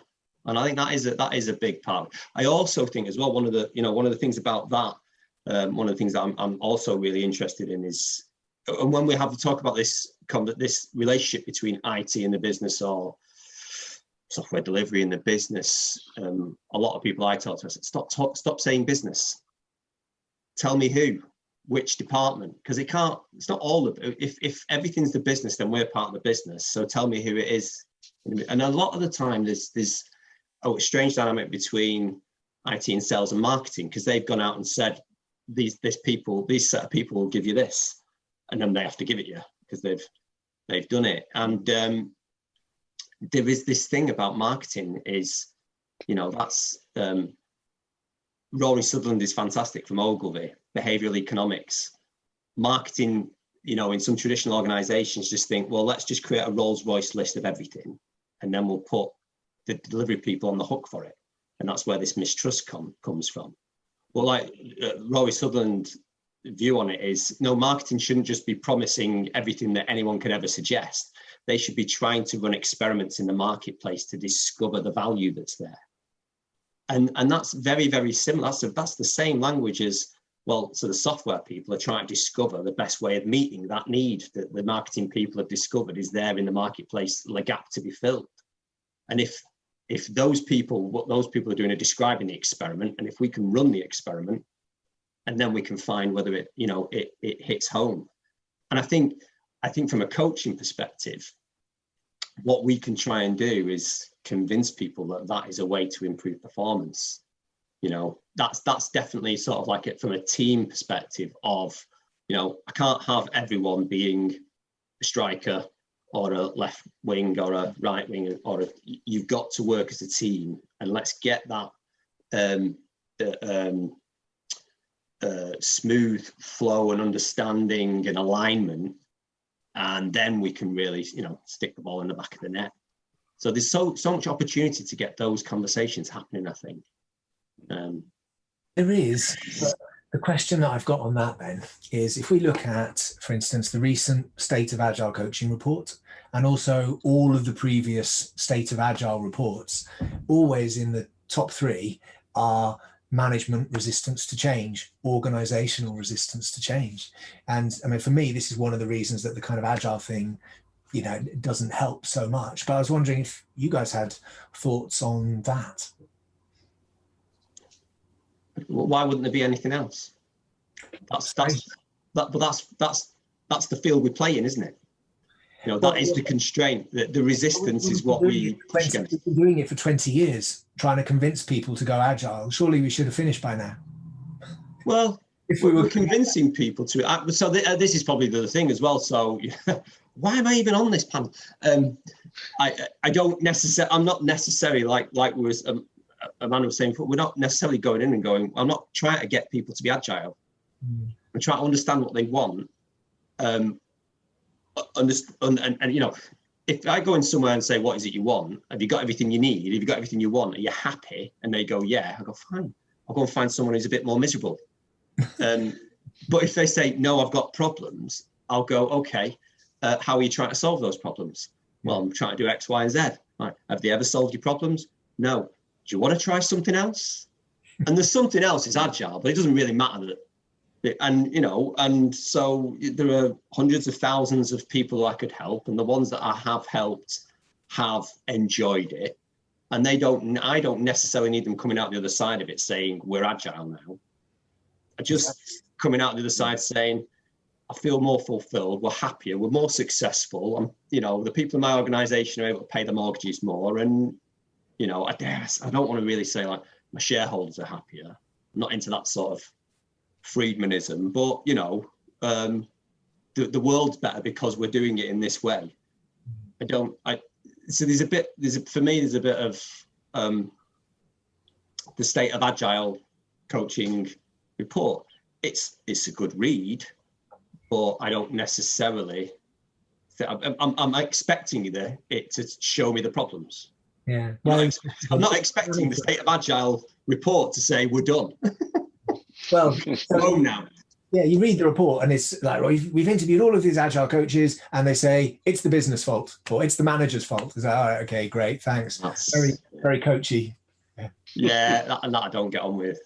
And I think that is a big part. I also think as well, one of the things about that, one of the things that I'm also really interested in is, and when we have to talk about this relationship between IT and the business, or software delivery in the business, a lot of people I talk to, I said, stop saying business. Tell me who, which department, because it's not all of it. If everything's the business, then we're part of the business. So tell me who it is. And a lot of the time there's a strange dynamic between IT and sales and marketing, because they've gone out and said these set of people will give you this, and then they have to give it you because they've done it. And there is this thing about marketing is, that's Rory Sutherland is fantastic from Ogilvy, behavioral economics. Marketing, in some traditional organizations just think, well, let's just create a Rolls Royce list of everything, and then we'll put the delivery people on the hook for it. And that's where this mistrust comes from. Well, like Rory Sutherland's view on it is, no, marketing shouldn't just be promising everything that anyone could ever suggest. They should be trying to run experiments in the marketplace to discover the value that's there. And that's very, very similar. That's the same language as, well, so the software people are trying to discover the best way of meeting that need that the marketing people have discovered is there in the marketplace, the gap to be filled. And if those people, what those people are doing are describing the experiment, and if we can run the experiment, and then we can find whether it hits home. And I think from a coaching perspective, what we can try and do is convince people that is a way to improve performance. That's definitely sort of like it from a team perspective of, I can't have everyone being a striker or a left wing or a right wing, you've got to work as a team, and let's get that smooth flow and understanding and alignment, and then we can really, stick the ball in the back of the net. So there's so much opportunity to get those conversations happening, I think. There is. But the question that I've got on that then is, if we look at, for instance, the recent State of Agile Coaching report, and also all of the previous State of Agile reports, always in the top three are management resistance to change, organizational resistance to change. And I mean, for me, this is one of the reasons that the kind of Agile thing, doesn't help so much. But I was wondering if you guys had thoughts on that. Why wouldn't there be anything else? That's the field we play in, isn't it? That is the constraint. The resistance is what we push against. We've been doing it for 20 years, trying to convince people to go Agile. Surely we should have finished by now. Well, if we were convincing people to, so this is probably the thing as well. So why am I even on this panel? I don't necessarily, I'm not necessarily like was Amanda was saying, we're not necessarily going in and going, I'm not trying to get people to be Agile. I'm trying to understand what they want. And if I go in somewhere and say, what is it you want? Have you got everything you need? Have you got everything you want? Are you happy? And they go, yeah. I go, fine. I'll go and find someone who's a bit more miserable. But if they say, no, I've got problems, I'll go, okay, how are you trying to solve those problems? Well, I'm trying to do X, Y, and Z. Right. Have they ever solved your problems? No. Do you want to try something else? And there's something else is Agile, but it doesn't really matter that. And so there are hundreds of thousands of people I could help, and the ones that I have helped have enjoyed it. And I don't necessarily need them coming out the other side of it saying we're agile now. I just coming out the other side saying, I feel more fulfilled, we're happier, we're more successful. The people in my organization are able to pay the mortgages more. And, I don't want to really say like my shareholders are happier. I'm not into that sort of Friedmanism, but, the world's better because we're doing it in this way. So there's a bit of the State of Agile Coaching report. It's a good read, but I don't necessarily. I'm expecting it to show me the problems. Yeah, I'm not expecting the State of Agile report to say we're done. Well, home now. Yeah, you read the report and it's like, well, we've interviewed all of these agile coaches and they say it's the business fault or it's the manager's fault. It's like, all right, okay, great, thanks. Very coachy. Yeah, that I don't get on with.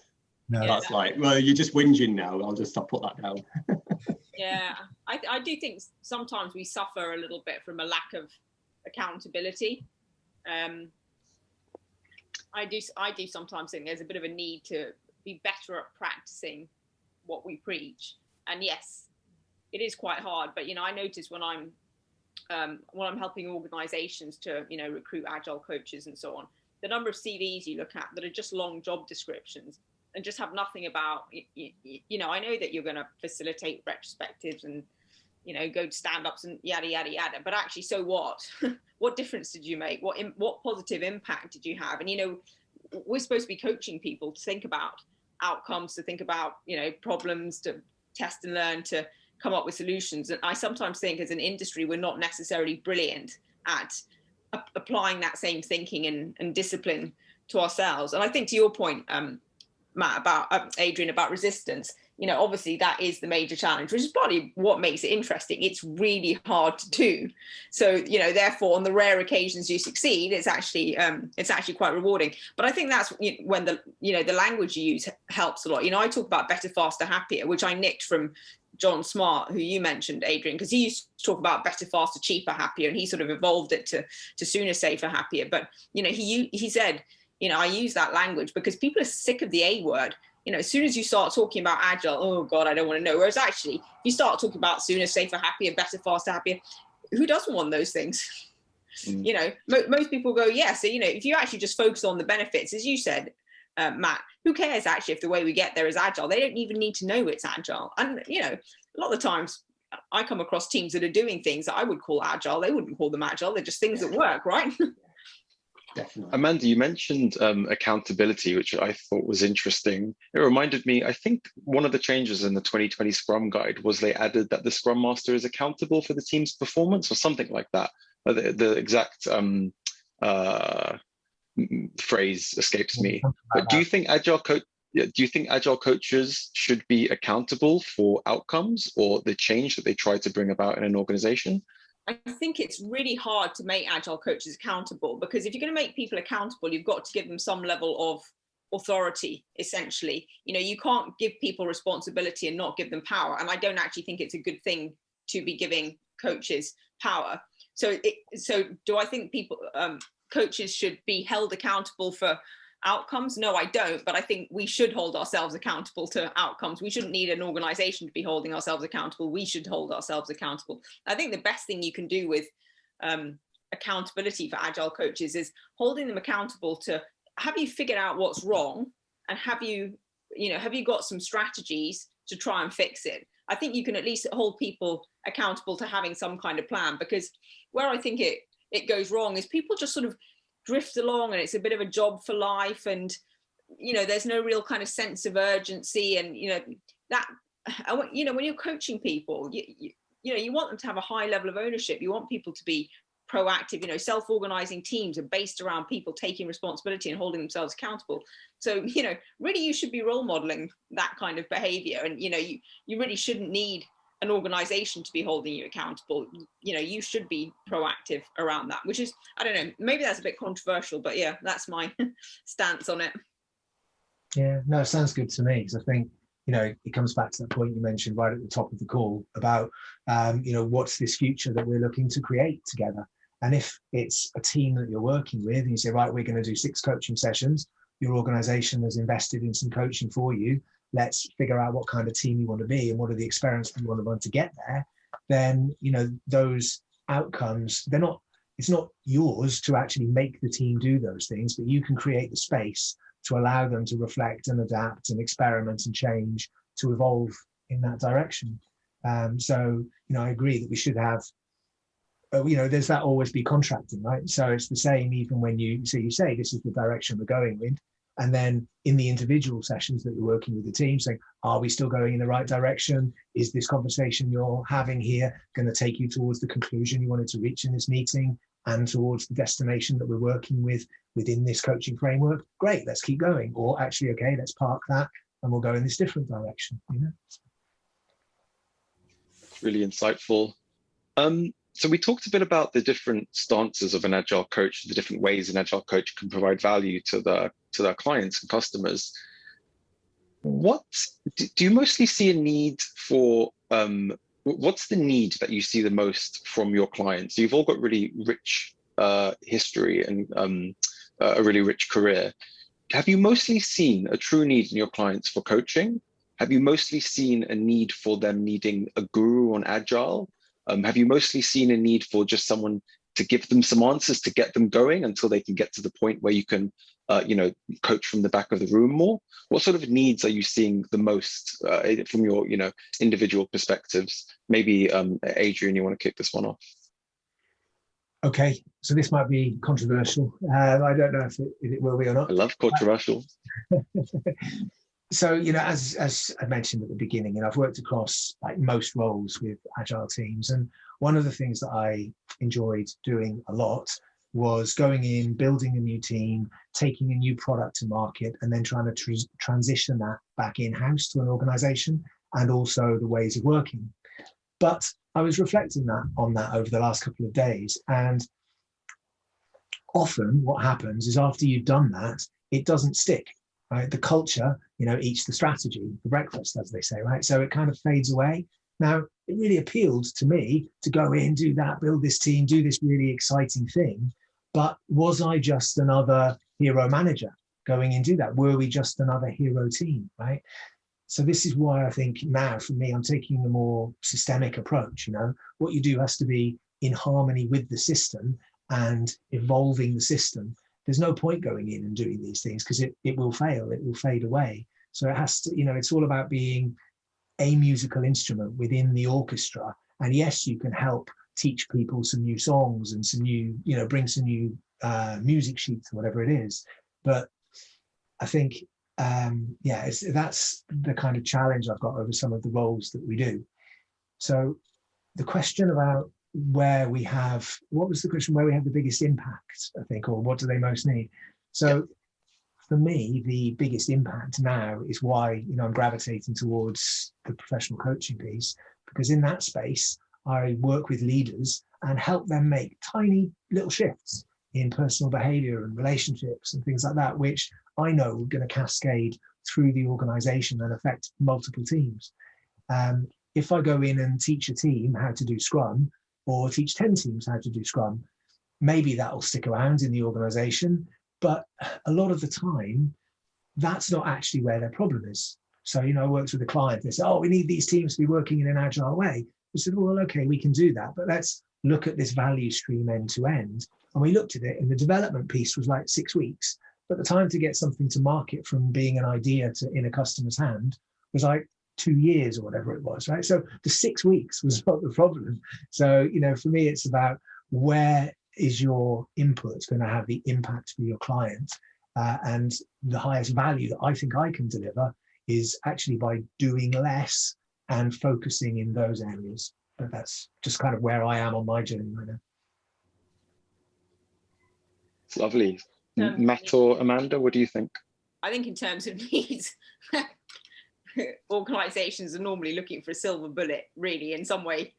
No, that's like, well, you're just whinging now. I'll put that down. Yeah, I do think sometimes we suffer a little bit from a lack of accountability. I do sometimes think there's a bit of a need to be better at practicing what we preach. And yes, it is quite hard, but I notice when I'm helping organizations to recruit agile coaches and so on, the number of CVs you look at that are just long job descriptions and just have nothing about I know that you're going to facilitate retrospectives and go to stand-ups and yada yada yada, but actually, so what? What difference did you make? What positive impact did you have? And we're supposed to be coaching people to think about outcomes, to think about problems, to test and learn, to come up with solutions. And I sometimes think as an industry we're not necessarily brilliant at applying that same thinking and discipline to ourselves. And I think to your point, Matt, about Adrian, about resistance, obviously that is the major challenge, which is probably what makes it interesting. It's really hard to do. So, therefore, on the rare occasions you succeed, it's actually quite rewarding. But I think that's when the language you use helps a lot. I talk about better, faster, happier, which I nicked from John Smart, who you mentioned, Adrian, because he used to talk about better, faster, cheaper, happier, and he sort of evolved it to sooner, safer, happier. But, he said, I use that language because people are sick of the A word. As soon as you start talking about agile, oh God, I don't want to know. Whereas actually, if you start talking about sooner, safer, happier, better, faster, happier, who doesn't want those things? Most people go, yeah. So, if you actually just focus on the benefits, as you said, Matt, who cares actually if the way we get there is agile? They don't even need to know it's agile. And, a lot of the times I come across teams that are doing things that I would call agile. They wouldn't call them agile. They're just things that work, right? Definitely. Amanda, you mentioned accountability, which I thought was interesting. It reminded me, I think one of the changes in the 2020 Scrum Guide was they added that the Scrum Master is accountable for the team's performance or something like that. The exact phrase escapes me. But do you think Agile coaches should be accountable for outcomes or the change that they try to bring about in an organization? I think it's really hard to make agile coaches accountable, because if you're going to make people accountable, you've got to give them some level of authority, essentially. You can't give people responsibility and not give them power. And I don't actually think it's a good thing to be giving coaches power. So do I think coaches should be held accountable for outcomes? No, I don't. But I think we should hold ourselves accountable to outcomes. We shouldn't need an organization to be holding ourselves accountable. We should hold ourselves accountable. I think the best thing you can do with accountability for agile coaches is holding them accountable to, have you figured out what's wrong? And have you got some strategies to try and fix it? I think you can at least hold people accountable to having some kind of plan, because where I think it goes wrong is people just sort of drift along and it's a bit of a job for life, and there's no real kind of sense of urgency, and when you're coaching people, you want them to have a high level of ownership. You want people to be proactive. Self-organizing teams are based around people taking responsibility and holding themselves accountable. So really you should be role modeling that kind of behavior, and you really shouldn't need an organization to be holding you accountable. You should be proactive around that, which is, I don't know, maybe that's a bit controversial, but yeah, that's my stance on it. Yeah, no, it sounds good to me, because I think, it comes back to that point you mentioned right at the top of the call about, what's this future that we're looking to create together? And if it's a team that you're working with and you say, right, we're going to do 6 coaching sessions, your organization has invested in some coaching for you, let's figure out what kind of team you want to be and what are the experiments you want to get there, then, you know, those outcomes, it's not yours to actually make the team do those things, but you can create the space to allow them to reflect and adapt and experiment and change to evolve in that direction. So, you know, I agree that we should have, you know, there's that always be contracting, right? So it's the same even when you say this is the direction we're going with. And then in the individual sessions that you're working with the team, saying, are we still going in the right direction? Is this conversation you're having here going to take you towards the conclusion you wanted to reach in this meeting and towards the destination that we're working with within this coaching framework? Great, let's keep going. Or actually, okay, let's park that and we'll go in this different direction, you know? Really insightful. So we talked a bit about the different stances of an Agile coach, the different ways an Agile coach can provide value to their clients and customers. What do you mostly see a need for? What's the need that you see the most from your clients? You've all got really rich history and a really rich career. Have you mostly seen a true need in your clients for coaching? Have you mostly seen a need for them needing a guru on Agile? Have you mostly seen a need for just someone to give them some answers to get them going until they can get to the point where you can, you know, coach from the back of the room more? What sort of needs are you seeing the most from your, you know, individual perspectives? Maybe Adrian, you want to kick this one off? Okay, so this might be controversial. I don't know if it will be or not. I love controversial. So, you know, as I mentioned at the beginning, you know, I've worked across like most roles with Agile teams. And one of the things that I enjoyed doing a lot was going in, building a new team, taking a new product to market, and then trying to transition that back in-house to an organization and also the ways of working. But I was reflecting on that over the last couple of days. And often what happens is after you've done that, it doesn't stick. Right? The culture, you know, eats the strategy for breakfast, as they say, right? So it kind of fades away. Now, it really appealed to me to go in, do that, build this team, do this really exciting thing. But was I just another hero manager going in, do that? Were we just another hero team, right? So this is why I think now, for me, I'm taking a more systemic approach. You know, what you do has to be in harmony with the system and evolving the system. There's no point going in and doing these things because it will fail, it will fade away. So it has to, you know, it's all about being a musical instrument within the orchestra. And yes, you can help teach people some new songs and some new, you know, bring some new music sheets or whatever it is. But I think, that's the kind of challenge I've got over some of the roles that we do. So the question about where we have the biggest impact, I think, or what do they most need? So for me, the biggest impact now is why, you know, I'm gravitating towards the professional coaching piece, because in that space, I work with leaders and help them make tiny little shifts in personal behavior and relationships and things like that, which I know are going to cascade through the organization and affect multiple teams. If I go in and teach a team how to do Scrum, or teach 10 teams how to do Scrum, maybe that'll stick around in the organization. But a lot of the time, that's not actually where their problem is. So, you know, I worked with a client, they said, oh, we need these teams to be working in an agile way. We said, well, okay, we can do that, but let's look at this value stream end to end. And we looked at it, and the development piece was like 6 weeks. But the time to get something to market from being an idea to in a customer's hand was like 2 years or whatever it was, right? So the 6 weeks was not the problem. So, you know, for me, it's about where is your input going to have the impact for your client, and the highest value that I think I can deliver is actually by doing less and focusing in those areas. But that's just kind of where I am on my journey right now. It's lovely. Matt or Amanda, what do you think? I think in terms of needs, organizations are normally looking for a silver bullet, really, in some way,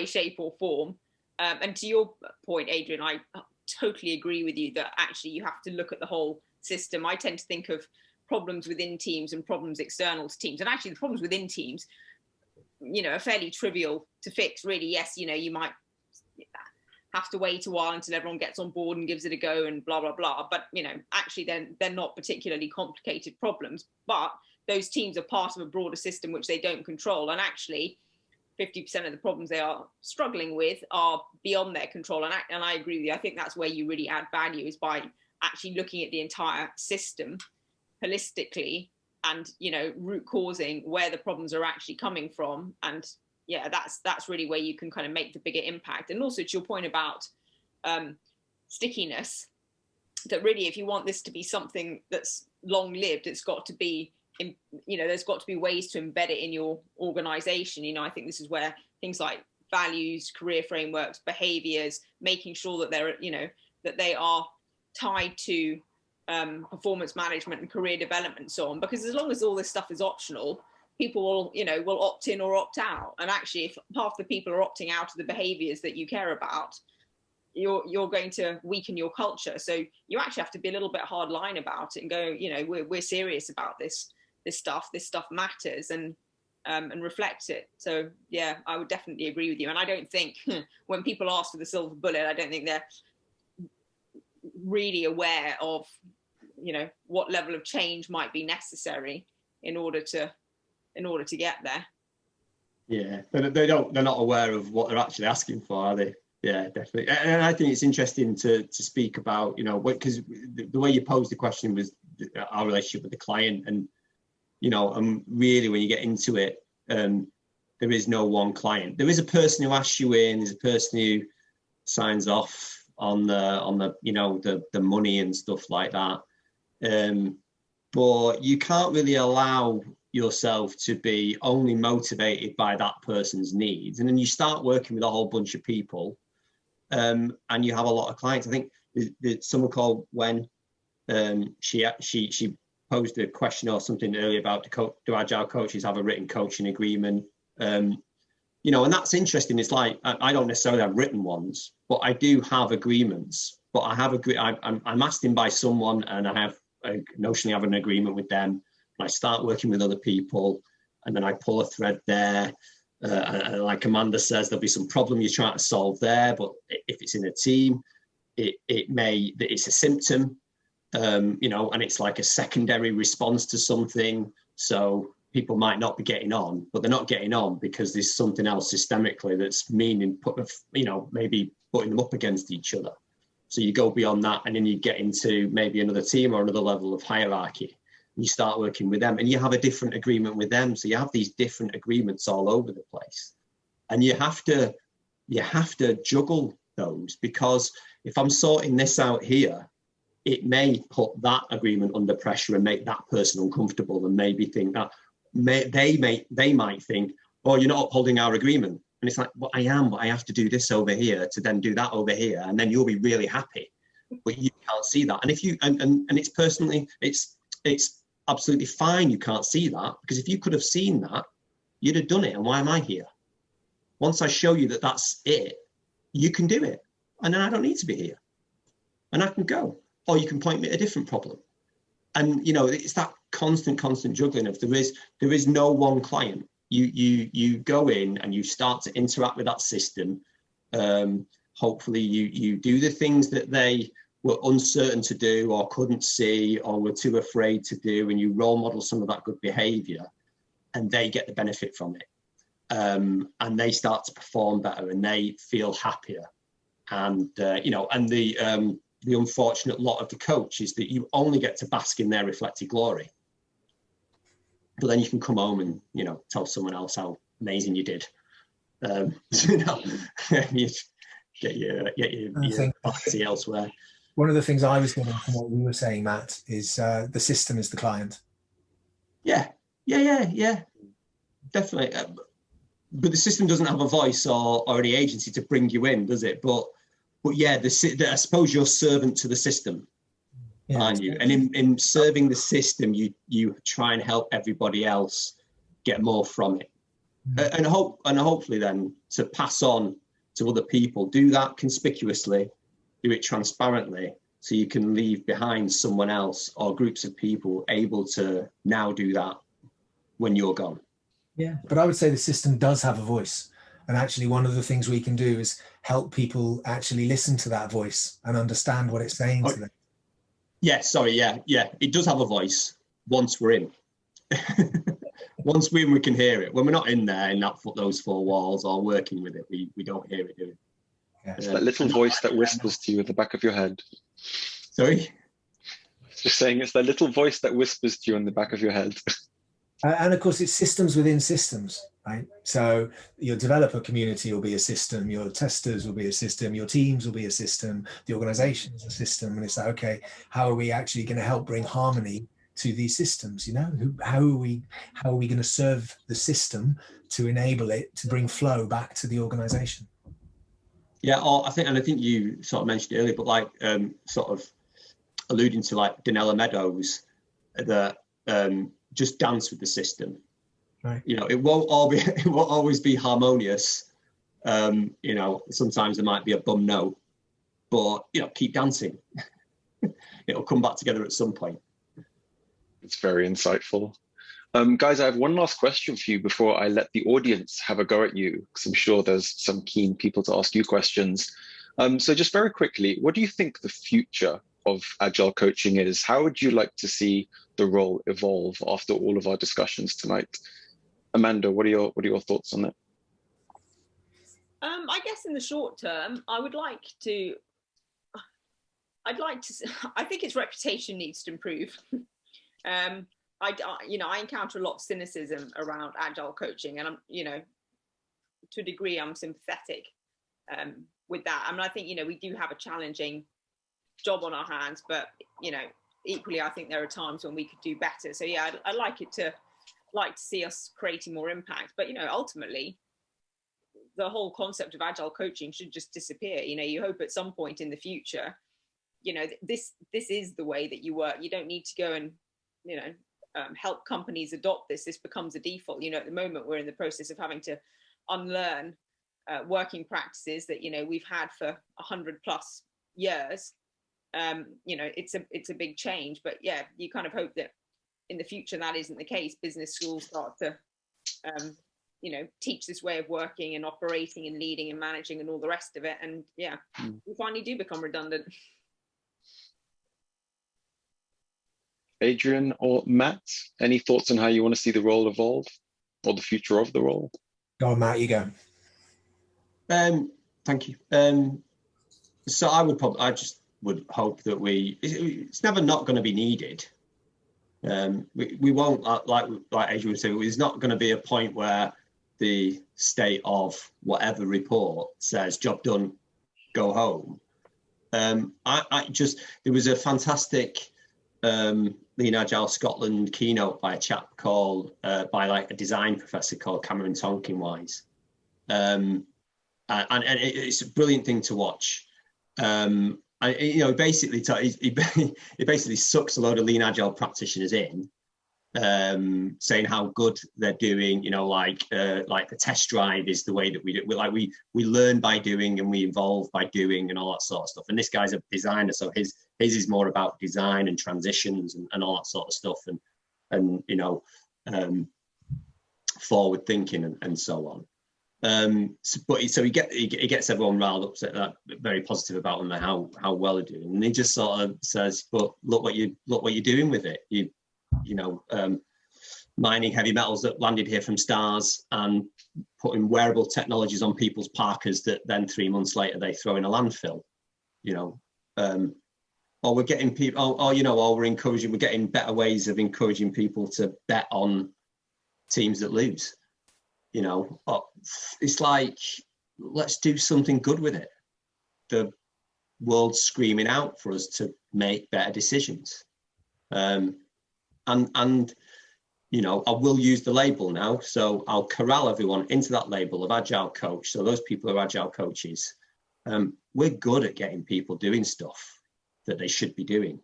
shape or form. And to your point, Adrian, I totally agree with you that actually you have to look at the whole system. I tend to think of problems within teams and problems external to teams. And actually the problems within teams, you know, are fairly trivial to fix, really. Yes, you know, you might, have to wait a while until everyone gets on board and gives it a go and blah, blah, blah. But, you know, actually they're not particularly complicated problems, but those teams are part of a broader system which they don't control. And actually 50% of the problems they are struggling with are beyond their control. And I agree with you. I think that's where you really add value, is by actually looking at the entire system holistically and, you know, root causing where the problems are actually coming from. And yeah, that's really where you can kind of make the bigger impact. And also to your point about stickiness, that really, if you want this to be something that's long lived, it's got to be, you know, there's got to be ways to embed it in your organization. You know, I think this is where things like values, career frameworks, behaviors, making sure that they're, you know, that they are tied to performance management and career development and so on. Because as long as all this stuff is optional, people will, you know, will opt in or opt out. And actually, if half the people are opting out of the behaviors that you care about, you're going to weaken your culture. So you actually have to be a little bit hard line about it and go, you know, we're serious about this stuff matters, and reflect it. So yeah, I would definitely agree with you. And I don't think when people ask for the silver bullet, I don't think they're really aware of, you know, what level of change might be necessary in order to get there. Yeah, they're not aware of what they're actually asking for, are they? Yeah, definitely. And I think it's interesting to speak about, you know, because the way you posed the question was our relationship with the client. And, you know, really when you get into it, there is no one client. There is a person who asks you in, there's a person who signs off on the you know, the money and stuff like that. But you can't really allow yourself to be only motivated by that person's needs. And then you start working with a whole bunch of people, and you have a lot of clients. I think there's someone called Wen, she posed a question or something earlier about do Agile coaches have a written coaching agreement? You know, and that's interesting. It's like, I don't necessarily have written ones, but I do have agreements. But I'm asked in by someone, and I notionally have an agreement with them. I start working with other people, and then I pull a thread there. And like Amanda says, there'll be some problem you're trying to solve there, but if it's in a team, it's a symptom, you know, and it's like a secondary response to something. So people might not be getting on, but they're not getting on because there's something else systemically that's meaning, you know, maybe putting them up against each other. So you go beyond that, and then you get into maybe another team or another level of hierarchy. You start working with them, and you have a different agreement with them. So you have these different agreements all over the place, and you have to juggle those, because if I'm sorting this out here, it may put that agreement under pressure and make that person uncomfortable, and maybe think that they might think, oh, you're not upholding our agreement. And it's like, well, I am, but I have to do this over here to then do that over here, and then you'll be really happy, but you can't see that. And if you and it's personally, it's absolutely fine you can't see that, because if you could have seen that, you'd have done it. And why am I here? Once I show you that that's it, you can do it, and then I don't need to be here, and I can go. Or you can point me at a different problem. And you know, it's that constant juggling of there is no one client. You go in and you start to interact with that system. Hopefully you do the things that they were uncertain to do or couldn't see or were too afraid to do, and you role model some of that good behavior, and they get the benefit from it. And they start to perform better, and they feel happier. And you know, and the unfortunate lot of the coach is that you only get to bask in their reflected glory, but then you can come home and, you know, tell someone else how amazing you did. You know, you get your party elsewhere. One of the things I was getting from what you were saying, Matt, is the system is the client. Yeah, definitely. But the system doesn't have a voice or any agency to bring you in, does it? But yeah, I suppose you're servant to the system, aren't you? And in serving the system, you try and help everybody else get more from it, and hopefully then to pass on to other people. Do that conspicuously. Do it transparently, so you can leave behind someone else or groups of people able to now do that when you're gone. Yeah, but I would say the system does have a voice. And actually, one of the things we can do is help people actually listen to that voice and understand what it's saying to them. Yeah, sorry, yeah. It does have a voice once we're in. Once we're in, we can hear it. When we're not in there in those four walls or working with it, we don't hear it, do we? Yeah. It's that little voice that whispers to you at the back of your head. Sorry? Just saying, it's that little voice that whispers to you in the back of your head. And of course, it's systems within systems, right? So your developer community will be a system, your testers will be a system, your teams will be a system, the organization is a system. And it's like, okay, how are we actually going to help bring harmony to these systems? You know, how are we going to serve the system to enable it to bring flow back to the organization? Yeah, I think you sort of mentioned it earlier, but like sort of alluding to like Donella Meadows, that just dance with the system. Right. You know, it won't always be harmonious. You know, sometimes there might be a bum note, but you know, keep dancing. It'll come back together at some point. It's very insightful. Guys, I have one last question for you before I let the audience have a go at you, because I'm sure there's some keen people to ask you questions. So just very quickly, what do you think the future of Agile coaching is? How would you like to see the role evolve after all of our discussions tonight? Amanda, what are your thoughts on that? I guess in the short term, I think its reputation needs to improve. I encounter a lot of cynicism around Agile coaching, and I'm, to a degree, I'm sympathetic with that. I mean, I think, we do have a challenging job on our hands, but, equally, I think there are times when we could do better. So yeah, I'd like to see us creating more impact. But, ultimately, the whole concept of Agile coaching should just disappear. You hope at some point in the future, this is the way that you work. You don't need to go and, help companies adopt this. This becomes a default. At the moment, we're in the process of having to unlearn working practices that, we've had for 100+ years. It's a big change, but yeah, you kind of hope that in the future that isn't the case. Business schools start to, teach this way of working and operating and leading and managing and all the rest of it. And yeah, we finally do become redundant. Adrian or Matt, any thoughts on how you want to see the role evolve or the future of the role? Go on, Matt, you go. Thank you. So I just would hope that it's never not going to be needed. We won't, like Adrian was saying, there's not going to be a point where the state of whatever report says job done, go home. There was a fantastic Lean Agile Scotland keynote by a chap called by like a design professor called Cameron Tonkinwise, and it's a brilliant thing to watch. He basically sucks a load of Lean Agile practitioners in, saying how good they're doing. Like the test drive is the way that we do. We learn by doing and we evolve by doing and all that sort of stuff. And this guy's a designer, so his is more about design and transitions and all that sort of stuff, and forward thinking and so on. So he gets everyone riled up, very positive about them and how well they're doing, and he just sort of says, "But look what you're doing with it. Mining heavy metals that landed here from stars and putting wearable technologies on people's parkers that then 3 months later they throw in a landfill. Or we're getting people, or we're getting better ways of encouraging people to bet on teams that lose." It's like, let's do something good with it. The world's screaming out for us to make better decisions. And I will use the label now. So I'll corral everyone into that label of Agile Coach. So those people are Agile Coaches. We're good at getting people doing stuff that they should be doing.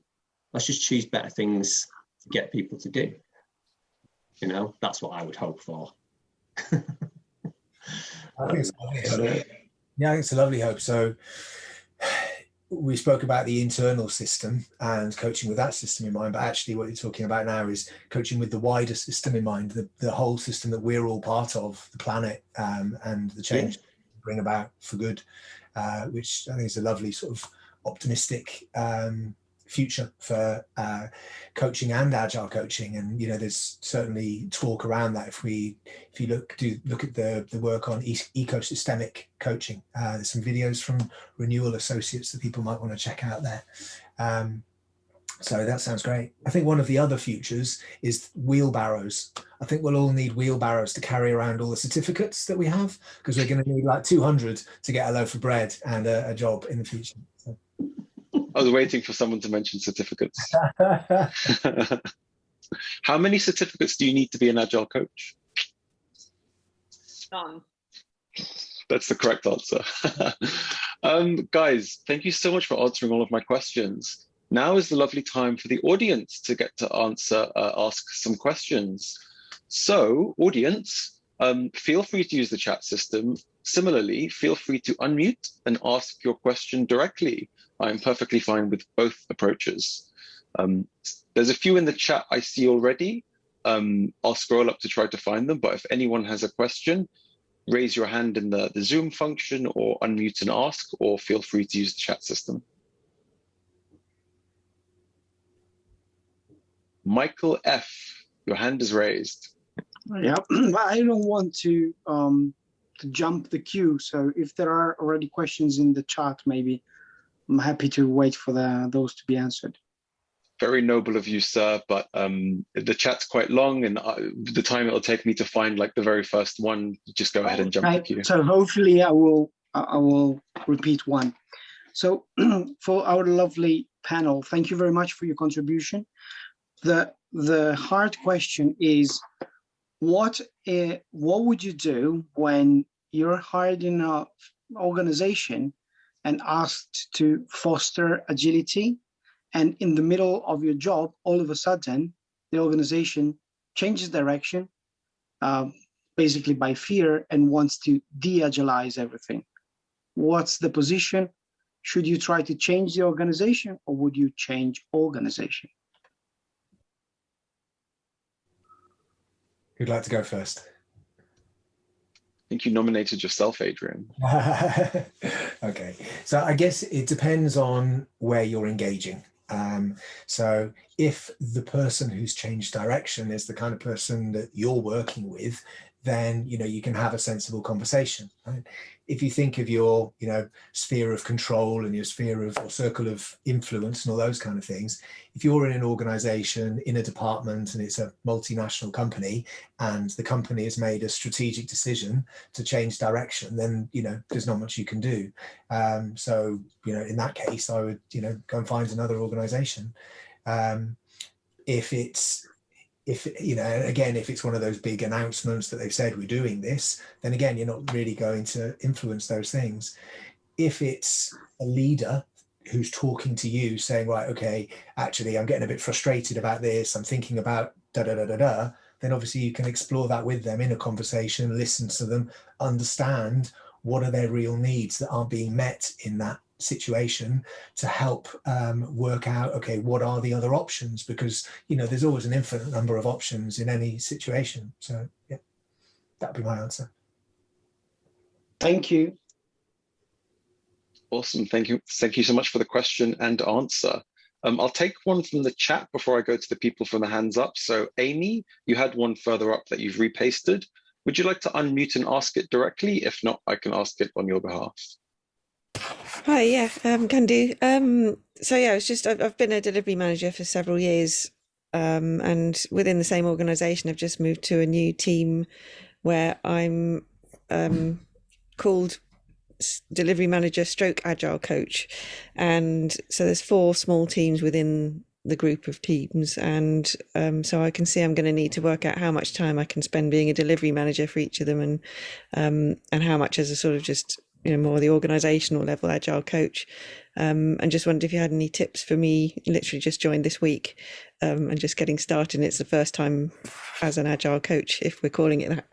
Let's just choose better things to get people to do. That's what I would hope for. I think it's a lovely hope. Yeah, I think it's a lovely hope. So we spoke about the internal system and coaching with that system in mind, but actually what you're talking about now is coaching with the wider system in mind, the whole system that we're all part of, the planet, and the change we bring about for good, which I think is a lovely sort of optimistic future for coaching and agile coaching. And there's certainly talk around that if you look at the work on ecosystemic coaching. There's some videos from Renewal Associates that people might want to check out there. So that sounds great. I think one of the other futures is wheelbarrows. I think we'll all need wheelbarrows to carry around all the certificates that we have, because we're going to need like 200 to get a loaf of bread and a job in the future. So. I was waiting for someone to mention certificates. How many certificates do you need to be an Agile coach? None. That's the correct answer. Guys, thank you so much for answering all of my questions. Now is the lovely time for the audience to get to ask some questions. So, audience, feel free to use the chat system. Similarly, feel free to unmute and ask your question directly. I'm perfectly fine with both approaches. There's a few in the chat I see already. I'll scroll up to try to find them, but if anyone has a question, raise your hand in the Zoom function or unmute and ask, or feel free to use the chat system. Michael F., your hand is raised. Yeah, I don't want to jump the queue. So if there are already questions in the chat, maybe I'm happy to wait for those to be answered. Very noble of you, sir, but the chat's quite long, and the time it'll take me to find like the very first one, just go ahead and jump the queue. So hopefully I will repeat one. So for our lovely panel, thank you very much for your contribution. The hard question is, what would you do when you're hired in an organization and asked to foster agility, and in the middle of your job, all of a sudden, the organization changes direction, basically by fear, and wants to de-agilize everything? What's the position? Should you try to change the organization, or would you change organization? Who'd like to go first? I think you nominated yourself, Adrian. Okay, so I guess it depends on where you're engaging. So if the person who's changed direction is the kind of person that you're working with, then you can have a sensible conversation, right? If you think of your sphere of control and your sphere of or circle of influence and all those kind of things, if you're in an organization, in a department, and it's a multinational company, and the company has made a strategic decision to change direction, then there's not much you can do. So in that case, I would go and find another organization. If it's one of those big announcements that they've said we're doing this, then again, you're not really going to influence those things. If it's a leader who's talking to you saying, right, okay, actually, I'm getting a bit frustrated about this, I'm thinking about da-da-da-da-da, then obviously you can explore that with them in a conversation, listen to them, understand what are their real needs that aren't being met in that situation, to help work out, okay, what are the other options? Because there's always an infinite number of options in any situation. So yeah, that'd be my answer. Thank you. Awesome. Thank you so much for the question and answer. I'll take one from the chat before I go to the people from the hands up. So Amy, you had one further up that you've repasted. Would you like to unmute and ask it directly? If not, I can ask it on your behalf. Hi, yeah, can do. So yeah, I've been a delivery manager for several years, and within the same organisation, I've just moved to a new team where I'm called delivery manager stroke Agile Coach, and so there's 4 small teams within the group of teams, and so I can see I'm going to need to work out how much time I can spend being a delivery manager for each of them, and how much as a sort of just more the organizational level Agile coach, and just wondered if you had any tips for me. Literally just joined this week, and just getting started. And it's the first time as an Agile coach, if we're calling it that.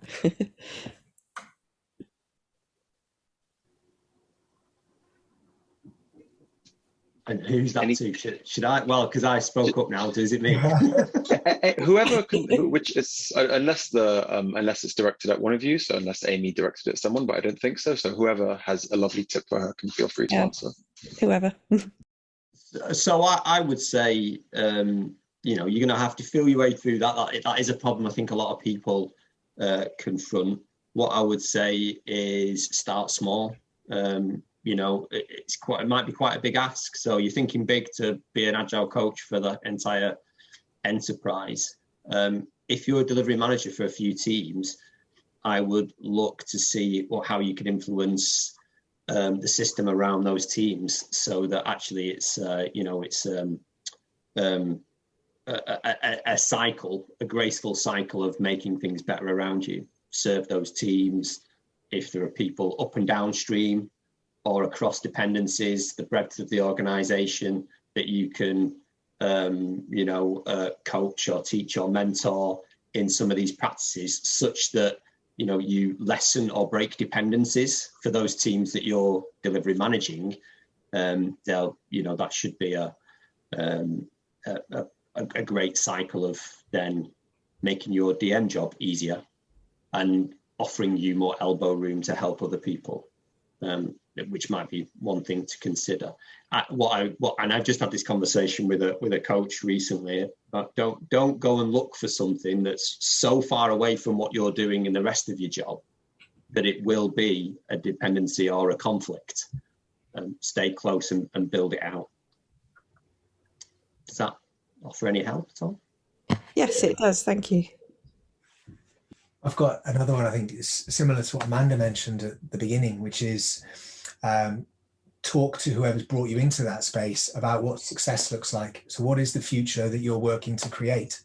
And who's that to? Should I? Well, because I spoke up now. Is it me? Whoever can, which is unless it's directed at one of you. So unless Amy directed it at someone, but I don't think so. So whoever has a lovely tip for her can feel free to answer. Whoever. So I would say, you know, you're going to have to feel your way through that. That is a problem I think a lot of people confront. What I would say is start small. You know, it might be quite a big ask. So you're thinking big to be an agile coach for the entire enterprise. If you're a delivery manager for a few teams, I would look to see how you can influence the system around those teams, so that actually it's you know, it's a cycle, a graceful cycle of making things better around you. Serve those teams. If there are people up and downstream or across dependencies, the breadth of the organization that you can you know, coach or teach or mentor in some of these practices, such that, you know, you lessen or break dependencies for those teams that you're delivery managing. They'll, you know, that should be a great cycle of then making your DM job easier and offering you more elbow room to help other people, which might be one thing to consider. And I've just had this conversation with a coach recently. But don't go and look for something that's so far away from what you're doing in the rest of your job that it will be a dependency or a conflict. Stay close and build it out. Does that offer any help at all? Yes, it does. Thank you. I've got another one I think is similar to what Amanda mentioned at the beginning, which is talk to whoever's brought you into that space about what success looks like. So what is the future that you're working to create?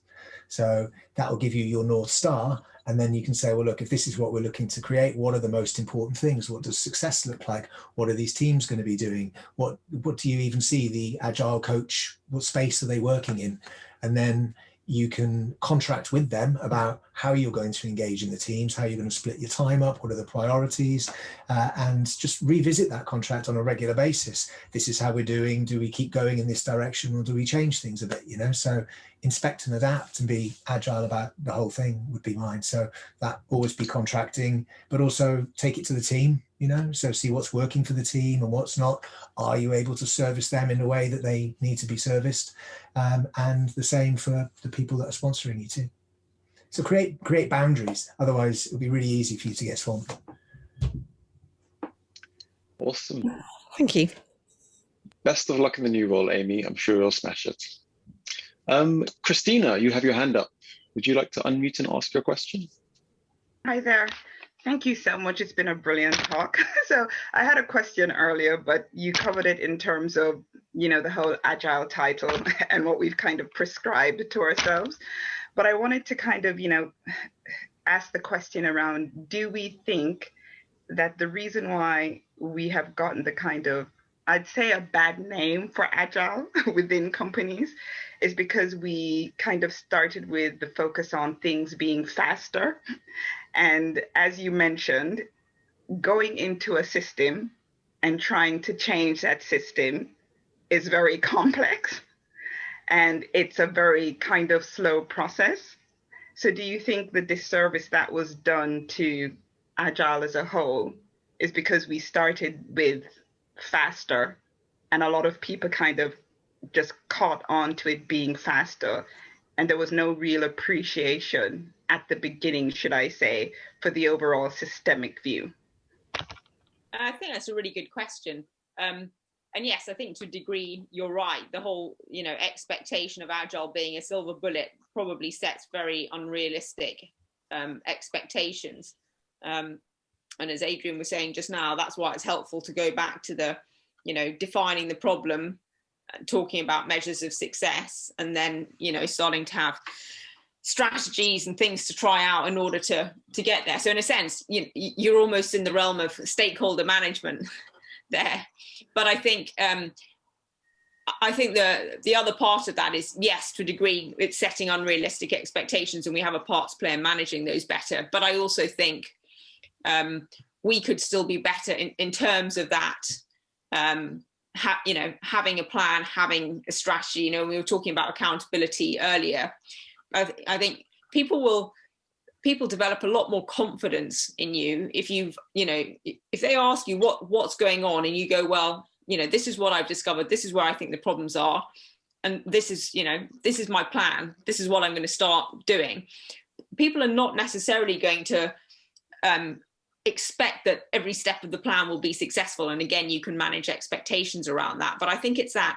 So that will give you your North Star. And then you can say, well, look, if this is what we're looking to create, what are the most important things? What does success look like? What are these teams going to be doing? What do you even see the Agile Coach, what space are they working in? And then you can contract with them about how you're going to engage in the teams, how you're going to split your time up, what are the priorities, and just revisit that contract on a regular basis. This is how we're doing. Do we keep going in this direction, or do we change things a bit? You know, so inspect and adapt and be agile about the whole thing would be mine. So that always be contracting, but also take it to the team, you know, so see what's working for the team and what's not. Are you able to service them in a way that they need to be serviced? And the same for the people that are sponsoring you too. So create boundaries. Otherwise, it'll be really easy for you to get swamped. Awesome. Thank you. Best of luck in the new role, Amy. I'm sure you'll smash it. Christina, you have your hand up. Would you like to unmute and ask your question? Hi there. Thank you so much. It's been a brilliant talk. So I had a question earlier, but you covered it in terms of, you know, the whole agile title and what we've kind of prescribed to ourselves. But I wanted to kind of, you know, ask the question around, do we think that the reason why we have gotten the kind of, I'd say, a bad name for agile within companies is because we kind of started with the focus on things being faster. And as you mentioned, going into a system and trying to change that system is very complex. And it's a very kind of slow process. So do you think the disservice that was done to Agile as a whole is because we started with faster and a lot of people kind of just caught on to it being faster, and there was no real appreciation at the beginning, should I say, for the overall systemic view? I think that's a really good question. And yes, I think to a degree, you're right. The whole, you know, expectation of Agile being a silver bullet probably sets very unrealistic expectations. And as Adrian was saying just now, that's why it's helpful to go back to the, you know, defining the problem, talking about measures of success, and then, you know, starting to have strategies and things to try out in order to get there. So in a sense, you're almost in the realm of stakeholder management there. But I think the other part of that is, yes, to a degree, it's setting unrealistic expectations, and we have a part to play in managing those better. But I also think we could still be better in terms of that having a plan, having a strategy. We were talking about accountability earlier. I think people develop a lot more confidence in you if if they ask you what's going on, and you go, well, this is what I've discovered, this is where I think the problems are, and this is my plan, this is what I'm going to start doing. People are not necessarily going to expect that every step of the plan will be successful, and again, you can manage expectations around that. But I think it's that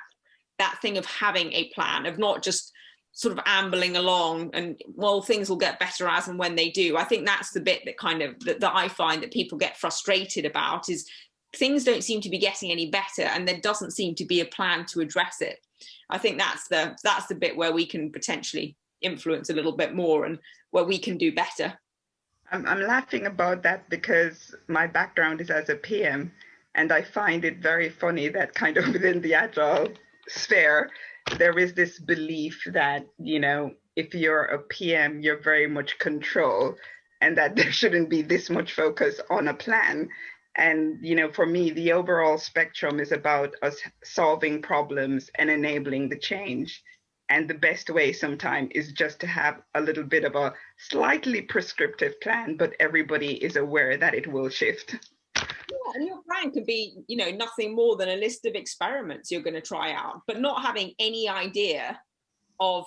thing of having a plan, of not just sort of ambling along and, well, things will get better as and when they do. I think that's the bit that kind of that I find that people get frustrated about, is things don't seem to be getting any better and there doesn't seem to be a plan to address it. I think that's the bit where we can potentially influence a little bit more and where we can do better. I'm laughing about that because my background is as a PM, and I find it very funny that kind of within the Agile sphere, there is this belief that, if you're a PM, you're very much control, and that there shouldn't be this much focus on a plan. And, for me, the overall spectrum is about us solving problems and enabling the change. And the best way sometimes is just to have a little bit of a slightly prescriptive plan, but everybody is aware that it will shift. Yeah, and your plan could be, nothing more than a list of experiments you're going to try out, but not having any idea of,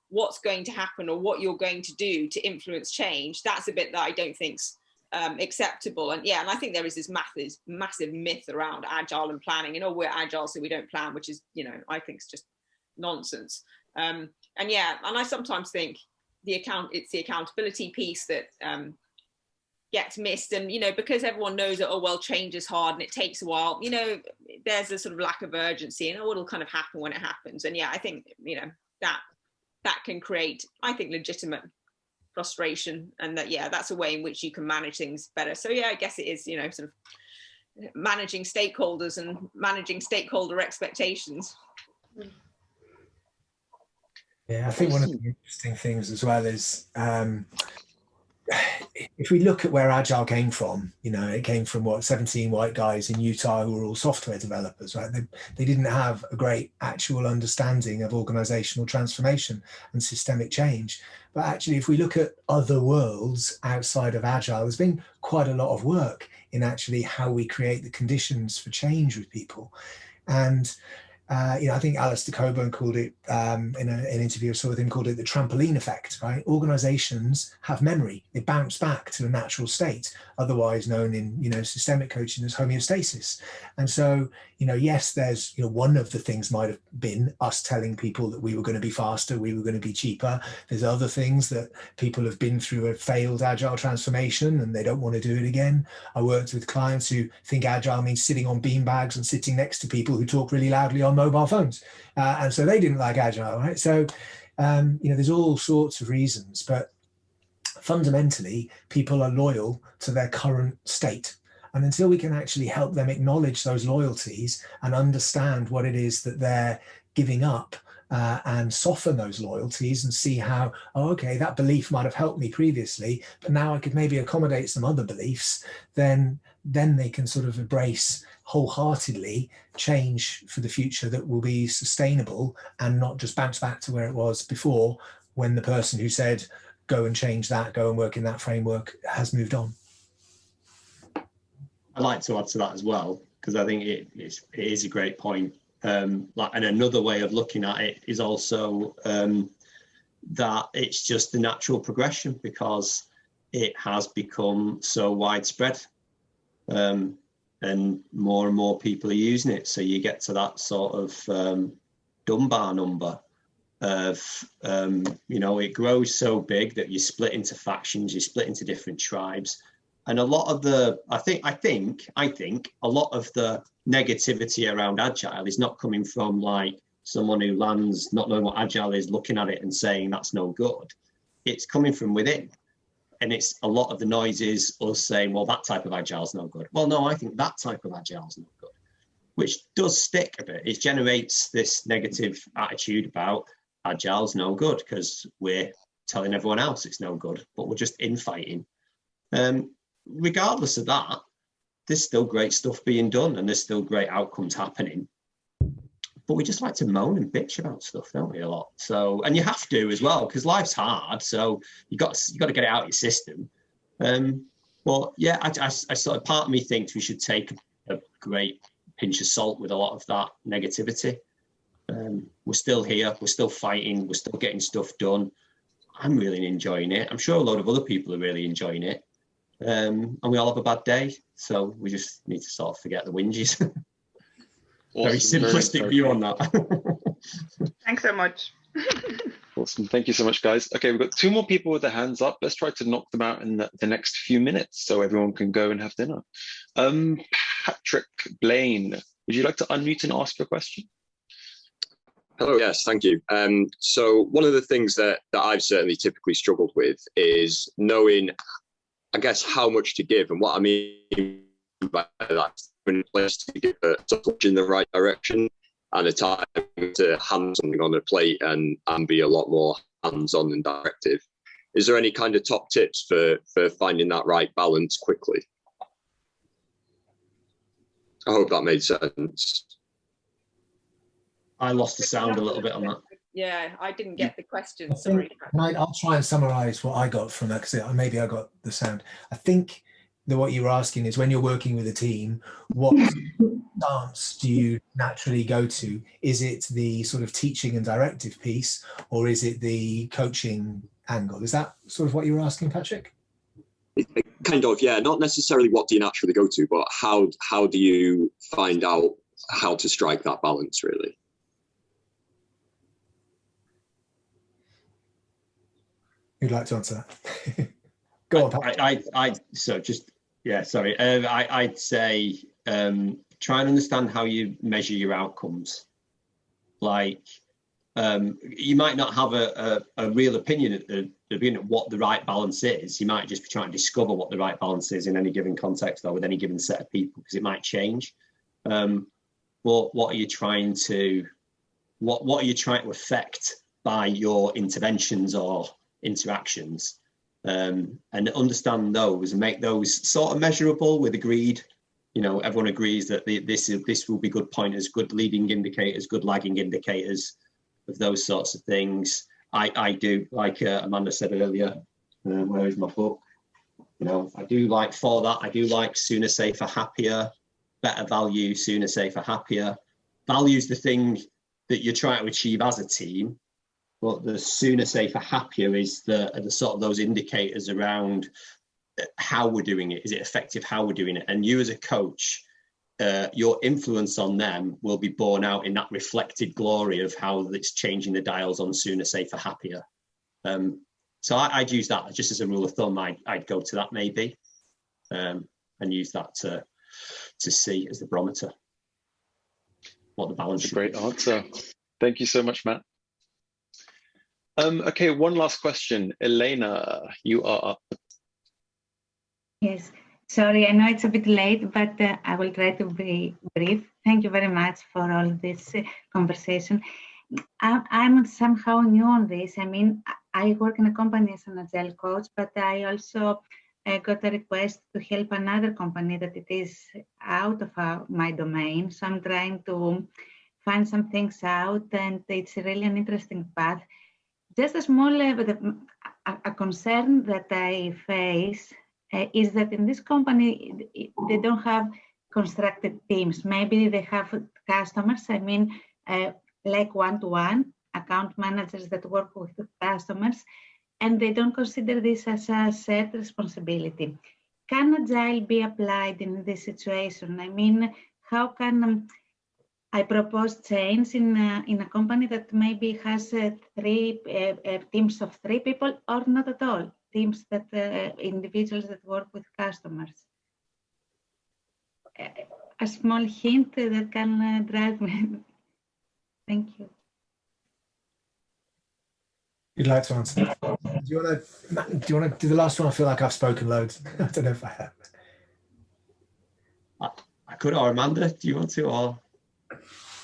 what's going to happen or what you're going to do to influence change. That's a bit that I don't think's acceptable. And I think there is this massive myth around Agile and planning. We're Agile, so we don't plan, which is, I think it's just nonsense. And I sometimes think it's the accountability piece that gets missed, and because everyone knows that change is hard and it takes a while, there's a sort of lack of urgency, and it'll kind of happen when it happens. And I think that can create, I think, legitimate frustration, and that's a way in which you can manage things better. So I guess it is sort of managing stakeholders and managing stakeholder expectations. I think one of the interesting things as well is if we look at where Agile came from, it came from 17 white guys in Utah who were all software developers, right? They didn't have a great actual understanding of organizational transformation and systemic change. But actually, if we look at other worlds outside of Agile, there's been quite a lot of work in actually how we create the conditions for change with people. And I think Alistair Coburn called it, in an interview I saw with him, called it the trampoline effect, right? Organizations have memory. They bounce back to a natural state, otherwise known in, systemic coaching as homeostasis. And so, yes, there's, one of the things might have been us telling people that we were going to be faster, we were going to be cheaper. There's other things that people have been through a failed Agile transformation and they don't want to do it again. I worked with clients who think Agile means sitting on beanbags and sitting next to people who talk really loudly on mobile phones. And so they didn't like Agile, right? So, there's all sorts of reasons, but fundamentally, people are loyal to their current state. And until we can actually help them acknowledge those loyalties and understand what it is that they're giving up, and soften those loyalties and see how, okay, that belief might have helped me previously, but now I could maybe accommodate some other beliefs, then they can sort of embrace wholeheartedly change for the future that will be sustainable and not just bounce back to where it was before, when the person who said, go and change that, go and work in that framework, has moved on. I'd like to add to that as well, because I think it is a great point. And another way of looking at it is also that it's just the natural progression, because it has become so widespread, and more people are using it. So you get to that sort of Dunbar number of, it grows so big that you split into factions, you split into different tribes. And a lot of I think a lot of the negativity around Agile is not coming from like someone who lands not knowing what Agile is, looking at it and saying that's no good. It's coming from within. And it's a lot of the noise is us saying, well, that type of Agile is no good. Well, no, I think that type of Agile is no good, which does stick a bit. It generates this negative attitude about Agile's no good because we're telling everyone else it's no good, but we're just infighting. Regardless of that, there's still great stuff being done and there's still great outcomes happening. But we just like to moan and bitch about stuff, don't we, a lot? So, and you have to as well, because life's hard. So you got to get it out of your system. But yeah, I sort of, part of me thinks we should take a great pinch of salt with a lot of that negativity. We're still here, we're still fighting, we're still getting stuff done. I'm really enjoying it. I'm sure a lot of other people are really enjoying it. And we all have a bad day, so we just need to sort of forget the whinges. Awesome. Very simplistic view on that. Thanks so much. Awesome. Thank you so much, guys. Okay, we've got 2 more people with their hands up. Let's try to knock them out in the next few minutes so everyone can go and have dinner. Patrick Blaine, would you like to unmute and ask your question? Hello, yes, thank you. So one of the things that I've certainly typically struggled with is knowing, I guess, how much to give. And what I mean by that, in place to give a touch in the right direction and a time to hand something on a plate and be a lot more hands-on and directive. Is there any kind of top tips for finding that right balance quickly? I hope that made sense. I lost the sound a little bit on that. Yeah, I didn't get the question. Sorry. I'll try and summarize what I got from that, because maybe I got the sound. I think that what you're asking is, when you're working with a team, what stance do you naturally go to? Is it the sort of teaching and directive piece, or is it the coaching angle? Is that sort of what you were asking, Patrick? Kind of, yeah. Not necessarily what do you naturally go to, but how do you find out how to strike that balance, really? Who'd like to answer that? Go on, Patrick. I'd say try and understand how you measure your outcomes. Like, you might not have a real opinion at the beginning of what the right balance is. You might just be trying to discover what the right balance is in any given context or with any given set of people, because it might change. But what are you trying to affect by your interventions or interactions? And understand those and make those sort of measurable with agreed. You know, everyone agrees that this will be good pointers, good leading indicators, good lagging indicators of those sorts of things. I do, like Amanda said earlier, where is my book? You know, I do like sooner, safer, happier, better value, sooner, safer, happier. Value is the thing that you're trying to achieve as a team. But the sooner, safer, happier is the sort of those indicators around how we're doing it. Is it effective? How we're doing it? And you as a coach, your influence on them will be borne out in that reflected glory of how it's changing the dials on sooner, safer, happier. So I'd use that just as a rule of thumb. I'd go to that maybe, and use that to see as the barometer what the balance That's a great answer. Thank you so much, Matt. Okay, one last question. Elena, you are up. Yes, sorry, I know it's a bit late, but I will try to be brief. Thank you very much for all this conversation. I'm somehow new on this. I mean, I work in a company as an Agile coach, but I also got a request to help another company that it is out of my domain. So I'm trying to find some things out, and it's really an interesting path. Just a small a concern that I face is that in this company, they don't have constructed teams. Maybe they have customers, I mean, like one-to-one account managers that work with the customers, and they don't consider this as a shared responsibility. Can Agile be applied in this situation? I mean, how can I propose change in a company that maybe has three teams of 3 people, or not at all, teams that individuals that work with customers? A small hint that can drive me. Thank you. You'd like to answer? Do you want to do the last one? I feel like I've spoken loads. I don't know if I have. I could, or Amanda, do you want to? Or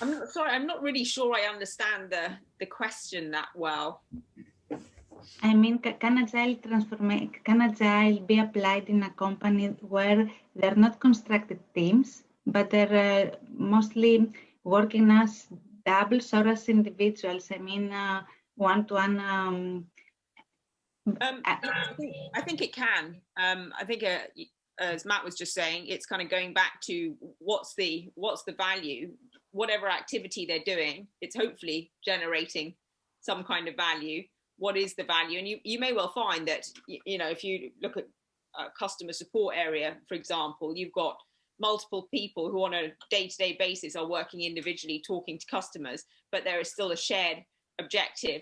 I'm not really sure I understand the question that well. I mean, can Agile be applied in a company where they're not constructed teams, but they're mostly working as doubles or as individuals? I mean, one-to-one. I think it can. I think as Matt was just saying, it's kind of going back to what's the value, whatever activity they're doing, it's hopefully generating some kind of value. What is the value? And you may well find that, you know, if you look at a customer support area, for example, you've got multiple people who on a day-to-day basis are working individually, talking to customers, but there is still a shared objective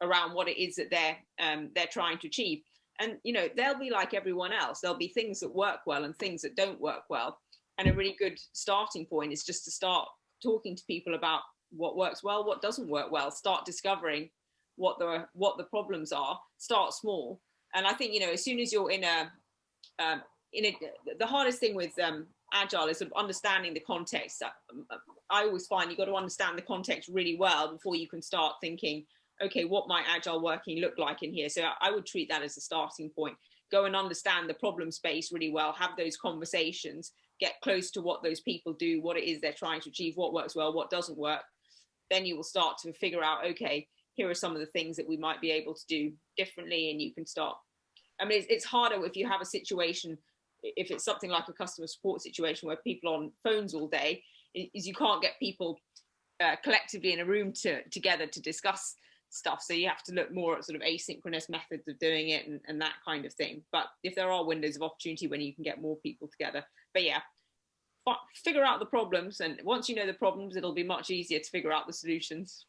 around what it is that they're trying to achieve. And, you know, they'll be like everyone else. There'll be things that work well and things that don't work well. And a really good starting point is just to start talking to people about what works well, what doesn't work well, start discovering what the problems are, start small. And I think, you know, as soon as you're the hardest thing with Agile is sort of understanding the context. I always find you've got to understand the context really well before you can start thinking, okay, what might Agile working look like in here? So I would treat that as a starting point. Go and understand the problem space really well, have those conversations, get close to what those people do, what it is they're trying to achieve, what works well, what doesn't work. Then you will start to figure out, okay, here are some of the things that we might be able to do differently, and you can start. I mean, it's harder if you have a situation, if it's something like a customer support situation where people are on phones all day, is you can't get people collectively in a room together to discuss stuff. So you have to look more at sort of asynchronous methods of doing it and that kind of thing. But if there are windows of opportunity when you can get more people together, but yeah, figure out the problems. And once you know the problems, it'll be much easier to figure out the solutions.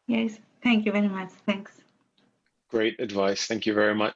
Yes, thank you very much. Thanks. Great advice. Thank you very much.